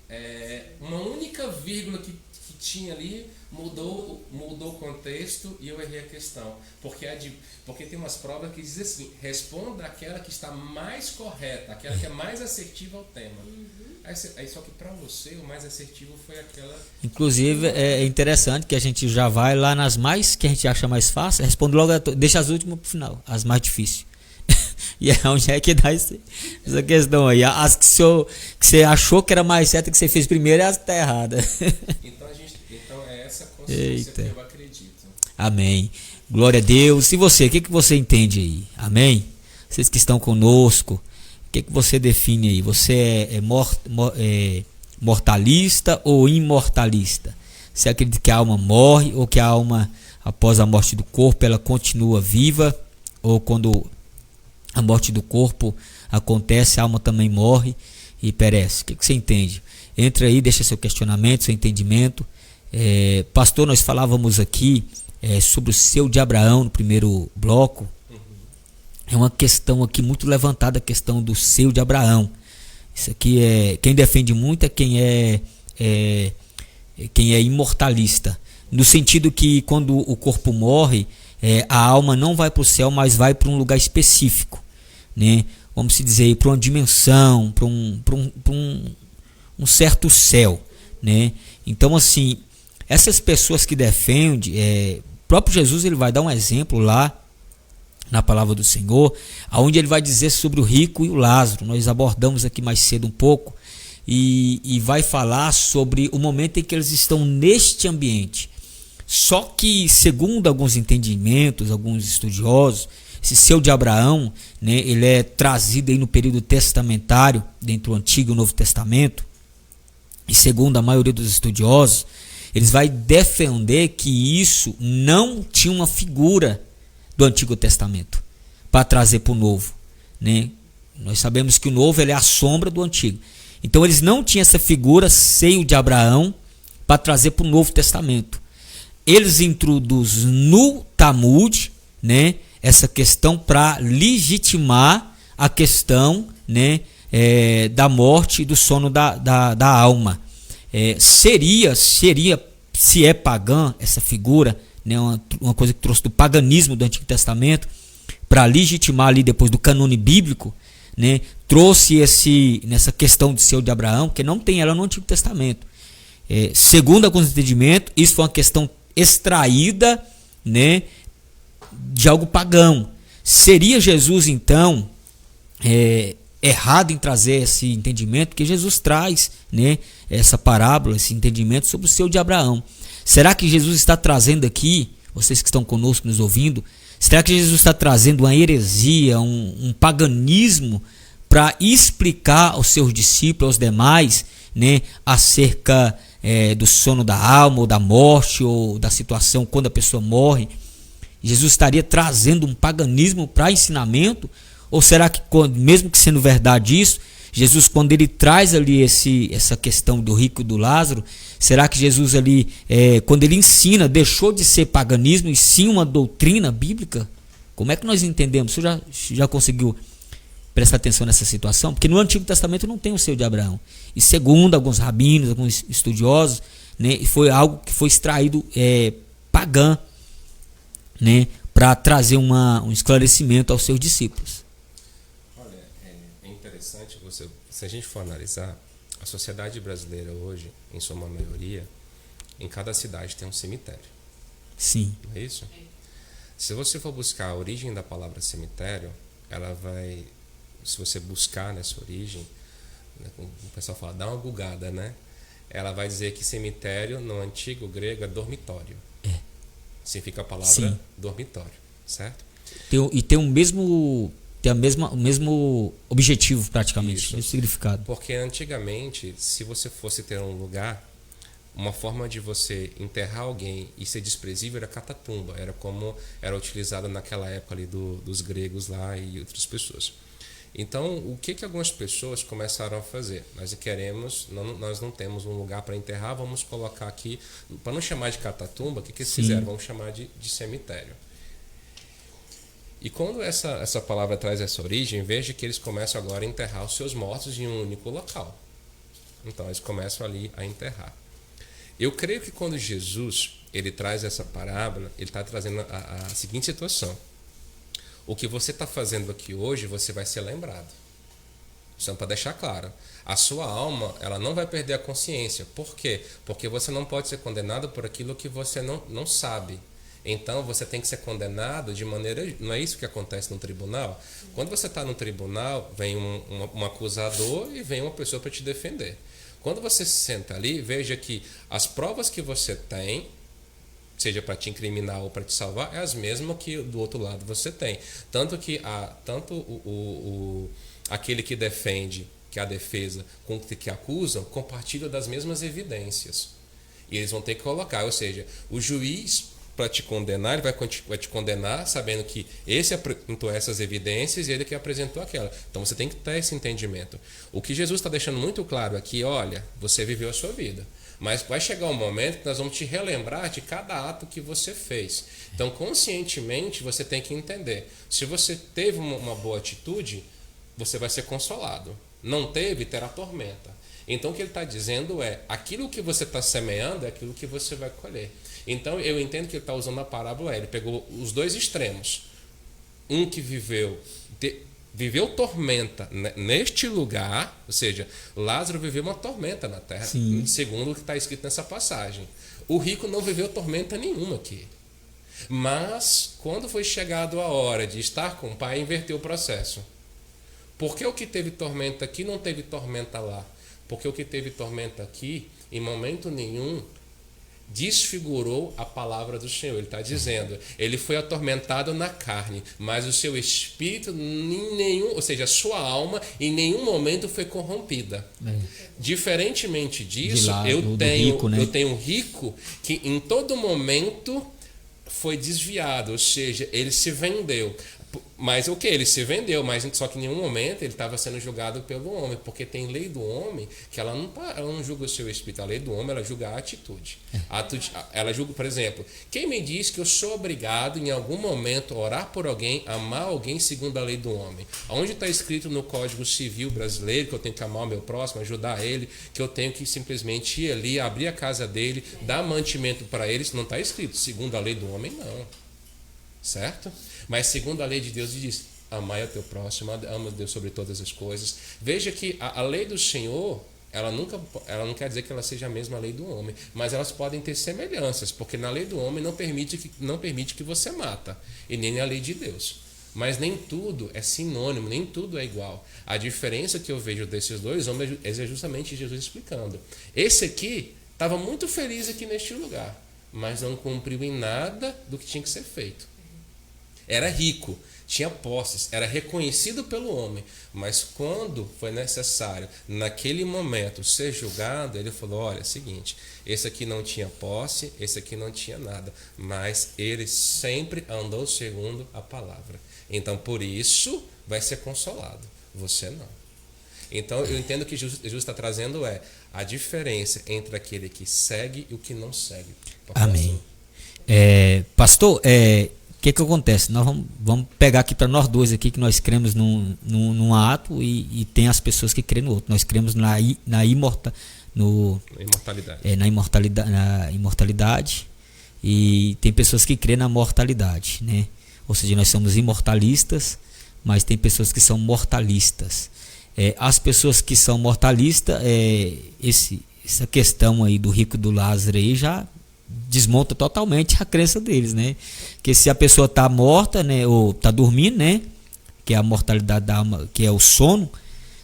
uma única vírgula que tinha ali mudou o contexto e eu errei a questão, porque tem umas provas que dizem assim: responda aquela que está mais correta, aquela que é mais assertiva ao tema. Aí só que para você o mais assertivo foi aquela. Inclusive é interessante que a gente já vai lá nas mais que a gente acha mais fácil, responde logo, deixa as últimas pro final, as mais difíceis. E é onde é que dá essa questão aí. As que você achou que era mais certa, que você fez primeiro, é as que tá errada. Então é essa consciência que eu acredito. Amém. Glória a Deus. E você, o que você entende aí? Amém? Vocês que estão conosco, o que você define aí? Você é mortalista ou imortalista? Você acredita que a alma morre ou que a alma, após a morte do corpo, ela continua viva? Ou quando a morte do corpo acontece, a alma também morre e perece? O que você entende? Entra aí, deixa seu questionamento, seu entendimento. Pastor, nós falávamos aqui sobre o selo de Abraão no primeiro bloco. É uma questão aqui muito levantada, a questão do selo de Abraão. Isso aqui quem defende muito é quem é imortalista, no sentido que quando o corpo morre, a alma não vai para o céu, mas vai para um lugar específico, né? Vamos se dizer, para uma dimensão, para um certo céu, né? Então, assim, essas pessoas que defendem, o próprio Jesus, ele vai dar um exemplo lá na palavra do Senhor, onde ele vai dizer sobre o rico e o Lázaro. Nós abordamos aqui mais cedo um pouco, e vai falar sobre o momento em que eles estão neste ambiente. Só que, segundo alguns entendimentos, alguns estudiosos, esse selo de Abraão, né, ele é trazido aí no período testamentário, dentro do Antigo e Novo Testamento, e segundo a maioria dos estudiosos, eles vão defender que isso não tinha uma figura do Antigo Testamento para trazer para o Novo, né? Nós sabemos que o Novo, ele é a sombra do Antigo. Então eles não tinham essa figura, seio de Abraão, para trazer para o Novo Testamento. Eles introduzem no Talmud, né, essa questão para legitimar a questão, né, da morte e do sono da alma. Seria, se é pagã essa figura, né, uma coisa que trouxe do paganismo do Antigo Testamento, para legitimar ali depois do cânone bíblico, né, trouxe nessa questão de selo de Abraão, que não tem ela no Antigo Testamento. Segundo alguns entendimentos, isso foi uma questão extraída, né, de algo pagão. Seria Jesus, então, errado em trazer esse entendimento, porque Jesus traz, né, essa parábola, esse entendimento sobre o selo de Abraão. Será que Jesus está trazendo aqui, vocês que estão conosco nos ouvindo, será que Jesus está trazendo uma heresia, um paganismo, para explicar aos seus discípulos, aos demais, né, acerca do sono da alma, ou da morte, ou da situação quando a pessoa morre? Jesus estaria trazendo um paganismo para ensinamento, Ou será que, mesmo que sendo verdade isso, Jesus, quando ele traz ali essa questão do rico e do Lázaro, será que Jesus ali, quando ele ensina, deixou de ser paganismo e sim uma doutrina bíblica? Como é que nós entendemos? Você já conseguiu prestar atenção nessa situação? Porque no Antigo Testamento não tem o seio de Abraão. E segundo alguns rabinos, alguns estudiosos, né, foi algo que foi extraído pagã, né, para trazer um esclarecimento aos seus discípulos. Olha, é interessante se a gente for analisar, a sociedade brasileira hoje, em sua maioria, em cada cidade tem um cemitério. Sim. Não é isso? Se você for buscar a origem da palavra cemitério, ela vai, se você buscar nessa origem, né, o pessoal fala, dá uma bugada, né? Ela vai dizer que cemitério, no antigo grego, é dormitório. Significa a palavra Sim. dormitório, certo? Tem o mesmo objetivo praticamente, o mesmo significado. Porque antigamente, se você fosse ter um lugar, uma forma de você enterrar alguém e ser desprezível era catatumba, era como era utilizado naquela época ali dos gregos lá e outras pessoas. Então, o que algumas pessoas começaram a fazer? Nós não temos um lugar para enterrar, vamos colocar aqui, para não chamar de catatumba, o que eles fizeram? Vamos chamar de cemitério. E quando essa palavra traz essa origem, veja que eles começam agora a enterrar os seus mortos em um único local. Então, eles começam ali a enterrar. Eu creio que quando Jesus ele traz essa parábola, ele está trazendo a seguinte situação. O que você está fazendo aqui hoje, você vai ser lembrado. Só para deixar claro. A sua alma, ela não vai perder a consciência. Por quê? Porque você não pode ser condenado por aquilo que você não sabe. Então, você tem que ser condenado de maneira... Não é isso que acontece no tribunal? Quando você está no tribunal, vem um acusador e vem uma pessoa para te defender. Quando você se senta ali, veja que as provas que você tem, seja para te incriminar ou para te salvar, é as mesmas que do outro lado você tem. Tanto que aquele que defende, que a defesa, com o que acusam, compartilham das mesmas evidências. E eles vão ter que colocar, ou seja, o juiz, para te condenar, ele vai te condenar sabendo que esse apresentou essas evidências e ele que apresentou aquela. Então você tem que ter esse entendimento. O que Jesus está deixando muito claro aqui, olha, você viveu a sua vida. Mas vai chegar um momento que nós vamos te relembrar de cada ato que você fez. Então, conscientemente, você tem que entender. Se você teve uma boa atitude, você vai ser consolado. Não teve, terá tormenta. Então, o que ele está dizendo é, aquilo que você está semeando é aquilo que você vai colher. Então, eu entendo que ele está usando a parábola, ele pegou os dois extremos. Um que viveu tormenta neste lugar, ou seja, Lázaro viveu uma tormenta na terra, Sim. segundo o que está escrito nessa passagem. O rico não viveu tormenta nenhuma aqui. Mas, quando foi chegado a hora de estar com o pai, inverteu o processo. Por que o que teve tormenta aqui não teve tormenta lá? Porque o que teve tormenta aqui, em momento nenhum, desfigurou a palavra do Senhor. Ele está dizendo, ele foi atormentado na carne, mas o seu espírito ou seja, a sua alma em nenhum momento foi corrompida. Diferentemente disso, eu tenho um rico que em todo momento foi desviado, ou seja, ele se vendeu. Mas ele se vendeu, mas só que em nenhum momento ele estava sendo julgado pelo homem, porque tem lei do homem que ela não julga o seu espírito. A lei do homem, ela julga a atitude. Ela julga, por exemplo, quem me diz que eu sou obrigado em algum momento a orar por alguém, amar alguém segundo a lei do homem? Onde está escrito no Código Civil brasileiro que eu tenho que amar o meu próximo, ajudar ele, que eu tenho que simplesmente ir ali, abrir a casa dele, dar mantimento para ele? Isso não está escrito. Segundo a lei do homem, não. Certo? Mas segundo a lei de Deus, diz, amai o teu próximo, ama Deus sobre todas as coisas. Veja que a lei do Senhor, ela não quer dizer que ela seja a mesma lei do homem, mas elas podem ter semelhanças, porque na lei do homem não permite que você mata, e nem na lei de Deus. Mas nem tudo é sinônimo, nem tudo é igual. A diferença que eu vejo desses dois homens é justamente Jesus explicando. Esse aqui estava muito feliz aqui neste lugar, mas não cumpriu em nada do que tinha que ser feito. Era rico, tinha posses, era reconhecido pelo homem, mas quando foi necessário, naquele momento, ser julgado, ele falou, olha, é o seguinte, esse aqui não tinha posse, esse aqui não tinha nada, mas ele sempre andou segundo a palavra. Então, por isso, vai ser consolado. Você não. Então, eu entendo que Jesus está trazendo a diferença entre aquele que segue e o que não segue. Amém. Pastor, o que acontece? Nós vamos pegar aqui para nós dois aqui, que nós cremos num ato e tem as pessoas que creem no outro. Nós cremos na imortalidade e tem pessoas que creem na mortalidade, né? Ou seja, nós somos imortalistas, mas tem pessoas que são mortalistas. As pessoas que são mortalistas, essa questão aí do rico e do Lázaro aí já desmonta totalmente a crença deles, né? Que se a pessoa está morta, né, ou está dormindo, né, que é a mortalidade da alma, que é o sono,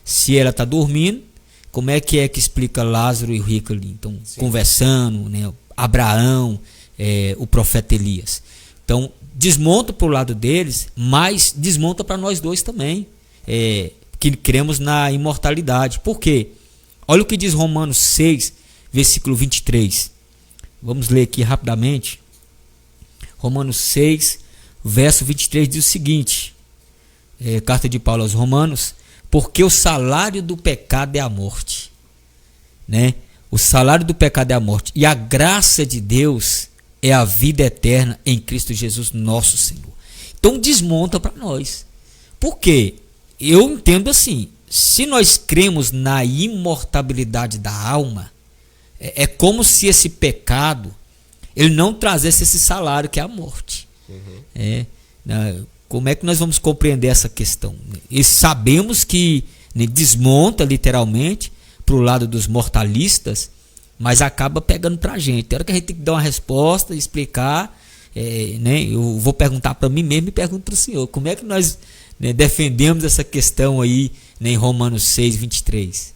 se ela está dormindo, como é que explica Lázaro e o rico ali? Então, sim, conversando, né, Abraão, o profeta Elias. Então, desmonta para o lado deles, mas desmonta para nós dois também, que cremos na imortalidade. Por quê? Olha o que diz Romanos 6, versículo 23. Vamos ler aqui rapidamente. Romanos 6, verso 23 diz o seguinte, carta de Paulo aos Romanos: porque o salário do pecado é a morte, né? O salário do pecado é a morte, e a graça de Deus é a vida eterna em Cristo Jesus nosso Senhor. Então desmonta para nós. Por quê? Eu entendo assim, se nós cremos na imortalidade da alma, é como se esse pecado ele não trazesse esse salário que é a morte. Como é que nós vamos compreender essa questão? E sabemos que, né, desmonta literalmente para o lado dos mortalistas, mas acaba pegando para a gente. Tem hora que a gente tem que dar uma resposta, explicar, né? Eu vou perguntar para mim mesmo e pergunto para o senhor. Como é que nós, né, defendemos essa questão aí, né, em Romanos 6, 23?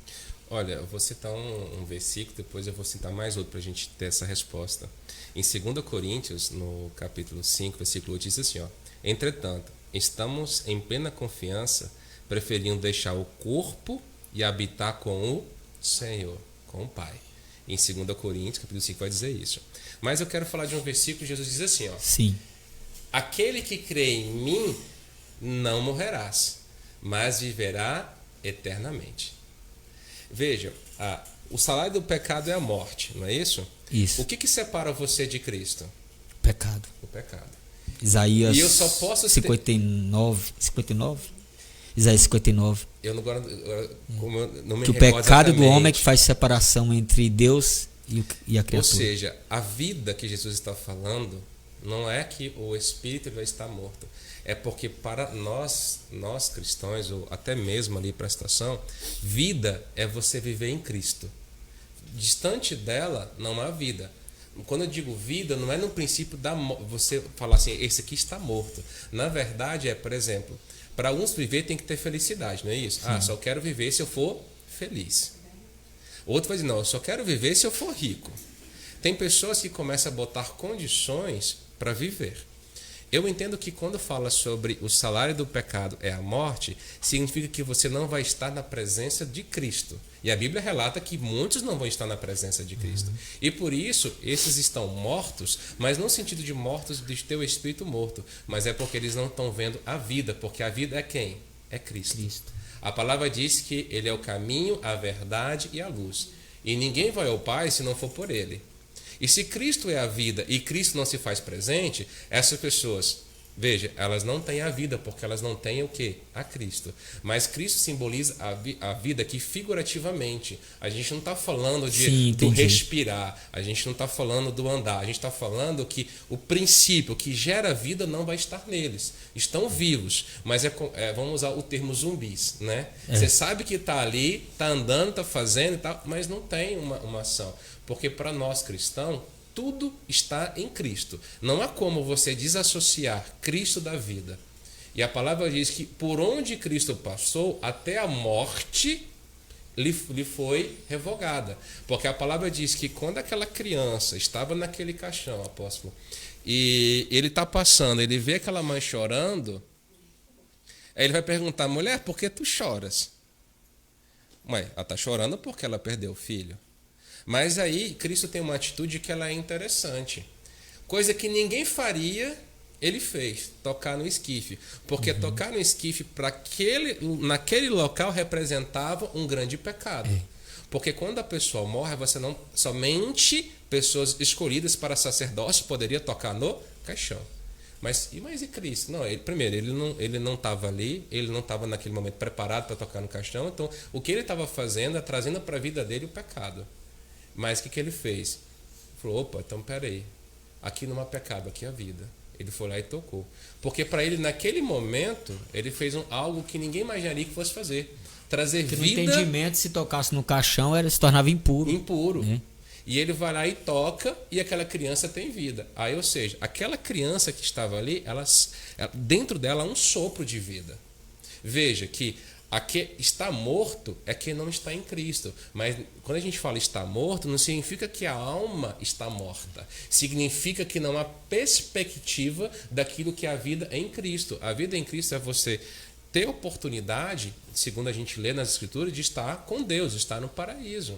Olha, eu vou citar um versículo, depois eu vou citar mais outro para a gente ter essa resposta. Em 2 Coríntios, no capítulo 5, versículo 8, diz assim, entretanto, estamos em plena confiança, preferindo deixar o corpo e habitar com o Senhor, com o Pai. Em 2 Coríntios, capítulo 5, vai dizer isso. Mas eu quero falar de um versículo, Jesus diz assim, Sim. aquele que crê em mim não morrerás, mas viverá eternamente. Veja, o salário do pecado é a morte, não é isso? Isso. O que separa você de Cristo? Pecado. O pecado. Isaías e eu só posso 59? Isaías 59. Eu não me que o recordo pecado exatamente. do homem é que faz separação entre Deus e a criatura. Ou seja, a vida que Jesus está falando não é que o espírito vai estar morto. É porque para nós cristãos, ou até mesmo ali para a situação, vida é você viver em Cristo. Distante dela não há vida. Quando eu digo vida, não é no princípio você falar assim, esse aqui está morto. Na verdade por exemplo, para uns viver tem que ter felicidade, não é isso? Sim. Só quero viver se eu for feliz. Outro vai dizer, não, eu só quero viver se eu for rico. Tem pessoas que começam a botar condições para viver. Eu entendo que quando fala sobre o salário do pecado é a morte, significa que você não vai estar na presença de Cristo. E a Bíblia relata que muitos não vão estar na presença de Cristo. E por isso, esses estão mortos, mas não no sentido de mortos de ter o espírito morto, mas é porque eles não estão vendo a vida, porque a vida é quem? É Cristo. A palavra diz que Ele é o caminho, a verdade e a luz. E ninguém vai ao Pai se não for por Ele. E se Cristo é a vida e Cristo não se faz presente, essas pessoas, veja, elas não têm a vida, porque elas não têm o quê? A Cristo. Mas Cristo simboliza a vida aqui figurativamente. A gente não está falando do respirar, a gente não está falando do andar, a gente está falando que o princípio que gera vida não vai estar neles. Estão vivos, mas vamos usar o termo zumbis, né? Você sabe que está ali, está andando, está fazendo e tal, mas não tem uma ação. Porque para nós cristãos, tudo está em Cristo. Não há como você desassociar Cristo da vida. E a palavra diz que por onde Cristo passou, até a morte lhe foi revogada. Porque a palavra diz que quando aquela criança estava naquele caixão, apóstolo, e ele está passando, ele vê aquela mãe chorando, aí ele vai perguntar, mulher, por que tu choras? Mãe, ela está chorando porque ela perdeu o filho. Mas aí Cristo tem uma atitude que ela é interessante. Coisa que ninguém faria ele fez? Tocar no esquife. Porque tocar no esquife naquele local representava um grande pecado. Porque quando a pessoa morre, você não somente pessoas escolhidas para sacerdócio poderia tocar no caixão. Mas e Cristo? Não, ele não estava ali, ele não estava naquele momento preparado para tocar no caixão. Então, o que ele estava fazendo é trazendo para a vida dele o pecado. Mas o que ele fez? Falou, opa, então peraí, aqui não há pecado, aqui é a vida. Ele foi lá e tocou. Porque para ele, naquele momento, ele fez algo que ninguém imaginaria que fosse fazer. Trazer Porque vida... no entendimento, se tocasse no caixão, se tornava impuro. Impuro. E ele vai lá e toca, e aquela criança tem vida. Aí, ou seja, aquela criança que estava ali, dentro dela há um sopro de vida. Veja que aqui está morto é quem não está em Cristo. Mas quando a gente fala está morto, não significa que a alma está morta. Significa que não há perspectiva daquilo que é a vida em Cristo. A vida em Cristo é você ter oportunidade, segundo a gente lê nas Escrituras, de estar com Deus, estar no paraíso.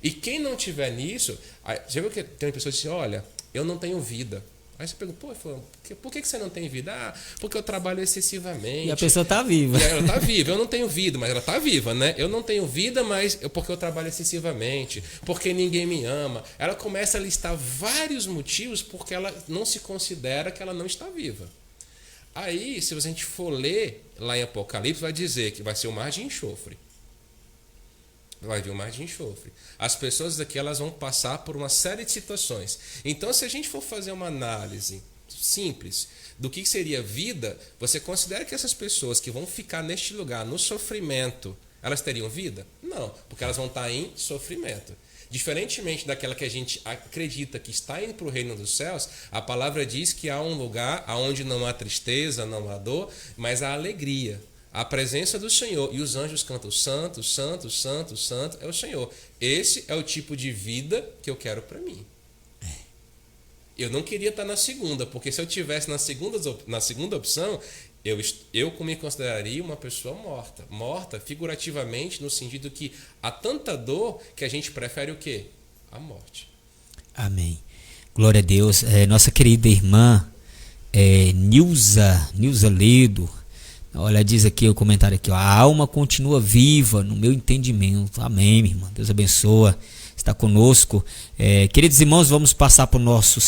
E quem não tiver nisso, já viu que tem pessoas que dizem, olha, eu não tenho vida. Aí você pergunta, por que você não tem vida? Porque eu trabalho excessivamente. E a pessoa está viva. Ela está viva, eu não tenho vida, mas ela está viva, né? Eu não tenho vida, mas porque eu trabalho excessivamente, porque ninguém me ama. Ela começa a listar vários motivos porque ela não se considera que ela não está viva. Aí, se a gente for ler lá em Apocalipse, vai dizer que vai ser um mar de enxofre. Vai vir um mar de enxofre. As pessoas daqui elas vão passar por uma série de situações. Então, se a gente for fazer uma análise simples do que seria vida, você considera que essas pessoas que vão ficar neste lugar, no sofrimento, elas teriam vida? Não, porque elas vão estar em sofrimento. Diferentemente daquela que a gente acredita que está indo para o reino dos céus, a palavra diz que há um lugar onde não há tristeza, não há dor, mas há alegria. A presença do Senhor. E os anjos cantam santo, santo, santo, santo, é o Senhor. Esse é o tipo de vida que eu quero para mim. Eu não queria estar na segunda, porque se eu estivesse na segunda opção, eu me consideraria uma pessoa morta. Morta figurativamente no sentido que há tanta dor que a gente prefere o quê? A morte. Amém. Glória a Deus. Nossa querida irmã Nilza Ledo, olha, diz aqui o comentário aqui, ó, a alma continua viva no meu entendimento. Amém, minha irmã. Deus abençoa. Está conosco. Queridos irmãos, vamos passar para o nosso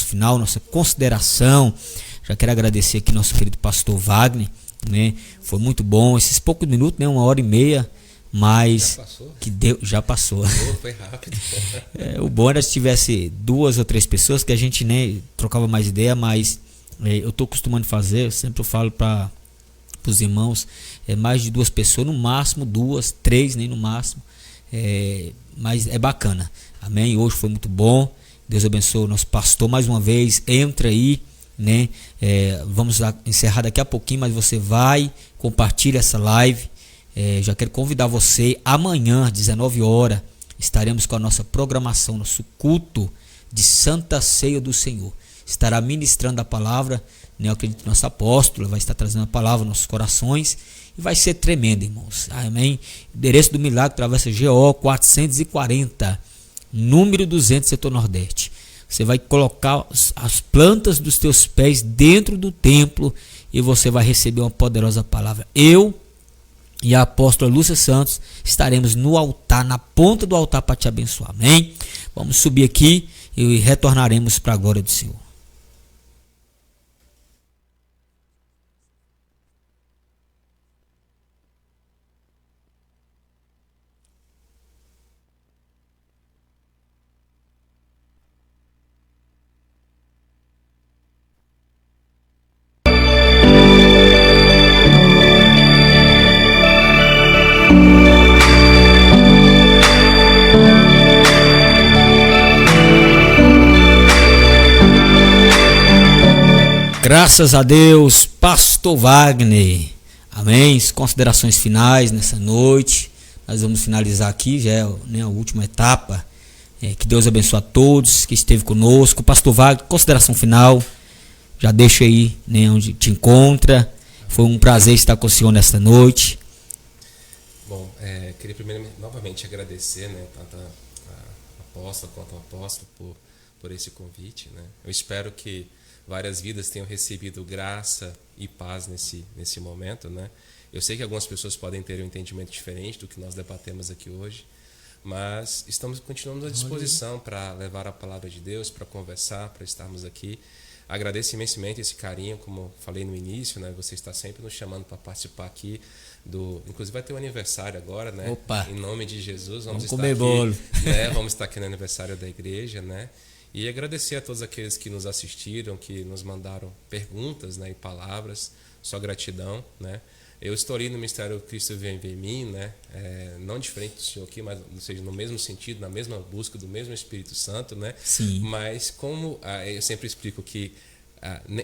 final, nossa consideração. Já quero agradecer aqui nosso querido pastor Wagner, né? Foi muito bom esses poucos minutos, né? 1h30, mas já passou. Foi rápido. O bom era se tivesse 2 ou 3 pessoas que a gente, né, trocava mais ideia, mas eu estou acostumando a fazer, eu sempre falo para os irmãos, mais de 2 pessoas, no máximo 2, 3, nem no máximo, mas é bacana, amém? Hoje foi muito bom, Deus abençoe o nosso pastor mais uma vez, entra aí, né? Vamos encerrar daqui a pouquinho, mas você vai, compartilha essa live, já quero convidar você, amanhã às 19 horas, estaremos com a nossa programação, nosso culto de Santa Ceia do Senhor. Estará ministrando a palavra, né? Eu acredito que nosso apóstolo vai estar trazendo a palavra aos nossos corações e vai ser tremendo, irmãos. Amém? Endereço do Milagre, Travessa GO 440, número 200, setor Nordeste. Você vai colocar as plantas dos teus pés dentro do templo e você vai receber uma poderosa palavra. Eu e a apóstola Lúcia Santos estaremos no altar, na ponta do altar, para te abençoar. Amém? Vamos subir aqui e retornaremos para a glória do Senhor. Graças a Deus, pastor Wagner. Amém? Considerações finais nessa noite. Nós vamos finalizar aqui, já é, né, a última etapa. Que Deus abençoe a todos que esteve conosco. Pastor Wagner, consideração final. Já deixa aí, né, onde te encontra. Foi um prazer estar com o senhor nesta noite. Bom, queria primeiramente novamente agradecer, né, tanto a apóstola quanto o apóstolo por por esse convite, né? Eu espero que várias vidas tenham recebido graça e paz nesse momento, né? Eu sei que algumas pessoas podem ter um entendimento diferente do que nós debatemos aqui hoje, mas continuamos à disposição para levar a palavra de Deus, para conversar, para estarmos aqui. Agradeço imensamente esse carinho, como falei no início, né? Você está sempre nos chamando para participar aqui inclusive vai ter um aniversário agora, né? Opa. Em nome de Jesus, Vamos estar comer aqui, bolo. né? Vamos estar aqui no aniversário da igreja, né? E agradecer a todos aqueles que nos assistiram, que nos mandaram perguntas, né, e palavras. Só gratidão, né? Eu estou ali no Ministério Cristo Vive em Mim, né? Não diferente do senhor aqui, mas ou seja, no mesmo sentido, na mesma busca do mesmo Espírito Santo, né? Sim. Mas como eu sempre explico que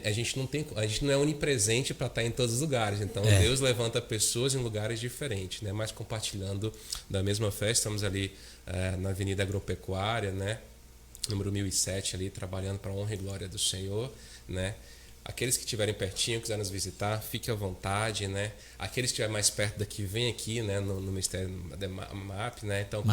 a gente não é onipresente para estar em todos os lugares. Então Deus levanta pessoas em lugares diferentes, né? Mas compartilhando da mesma fé. Estamos ali na Avenida Agropecuária, né? Número 1007 ali, trabalhando para a honra e glória do Senhor, né? Aqueles que estiverem pertinho, quiserem nos visitar, fique à vontade, né? Aqueles que estiverem mais perto daqui, vem aqui, né? No Ministério MAP, né? Então,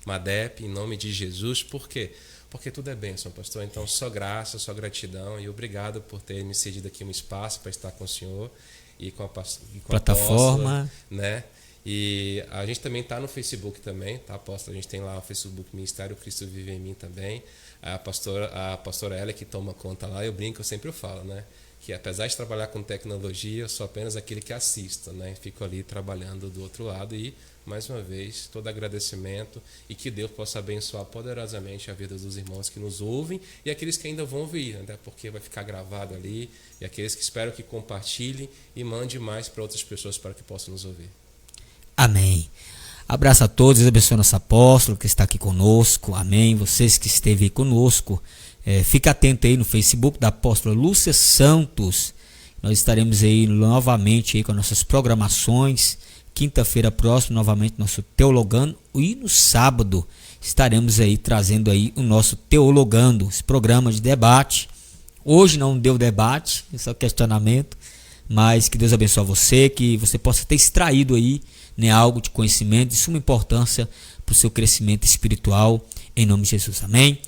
MADEP, em nome de Jesus. Por quê? Porque tudo é bênção, pastor. Então, só graça, só gratidão e obrigado por ter me cedido aqui um espaço para estar com o senhor e com a plataforma, apóstola, né? E a gente também está no Facebook também, tá, apóstolo? A gente tem lá o Facebook Ministério Cristo Vive em Mim também. A pastora Elia que toma conta lá, eu sempre falo, né? Que apesar de trabalhar com tecnologia, eu sou apenas aquele que assista, né? Fico ali trabalhando do outro lado e, mais uma vez, todo agradecimento e que Deus possa abençoar poderosamente a vida dos irmãos que nos ouvem e aqueles que ainda vão ouvir, até porque vai ficar gravado ali, e aqueles que espero que compartilhem e mande mais para outras pessoas para que possam nos ouvir. Amém. Abraço a todos, abençoe nosso apóstolo que está aqui conosco. Amém. Vocês que esteve aí conosco, fica atento aí no Facebook da apóstola Lúcia Santos. Nós estaremos aí novamente aí com nossas programações. Quinta-feira próxima, novamente, nosso Teologando. E no sábado estaremos aí trazendo aí o nosso Teologando, esse programa de debate. Hoje não deu debate, é só questionamento. Mas que Deus abençoe você, que você possa ter extraído aí, né, algo de conhecimento de suma importância para o seu crescimento espiritual, em nome de Jesus. Amém?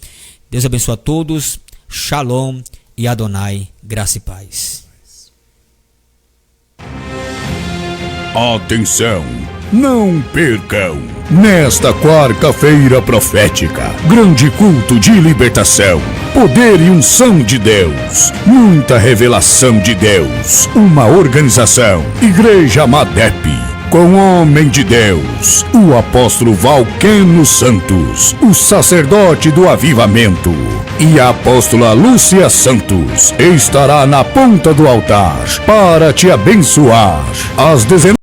Deus abençoe a todos. Shalom e Adonai, graça e paz. Atenção! Não percam! Nesta quarta-feira profética, grande culto de libertação, poder e unção de Deus, muita revelação de Deus, uma organização, Igreja MADEP, com o homem de Deus, o apóstolo Valqueno Santos, o sacerdote do avivamento, e a apóstola Lúcia Santos, estará na ponta do altar para te abençoar às 19h.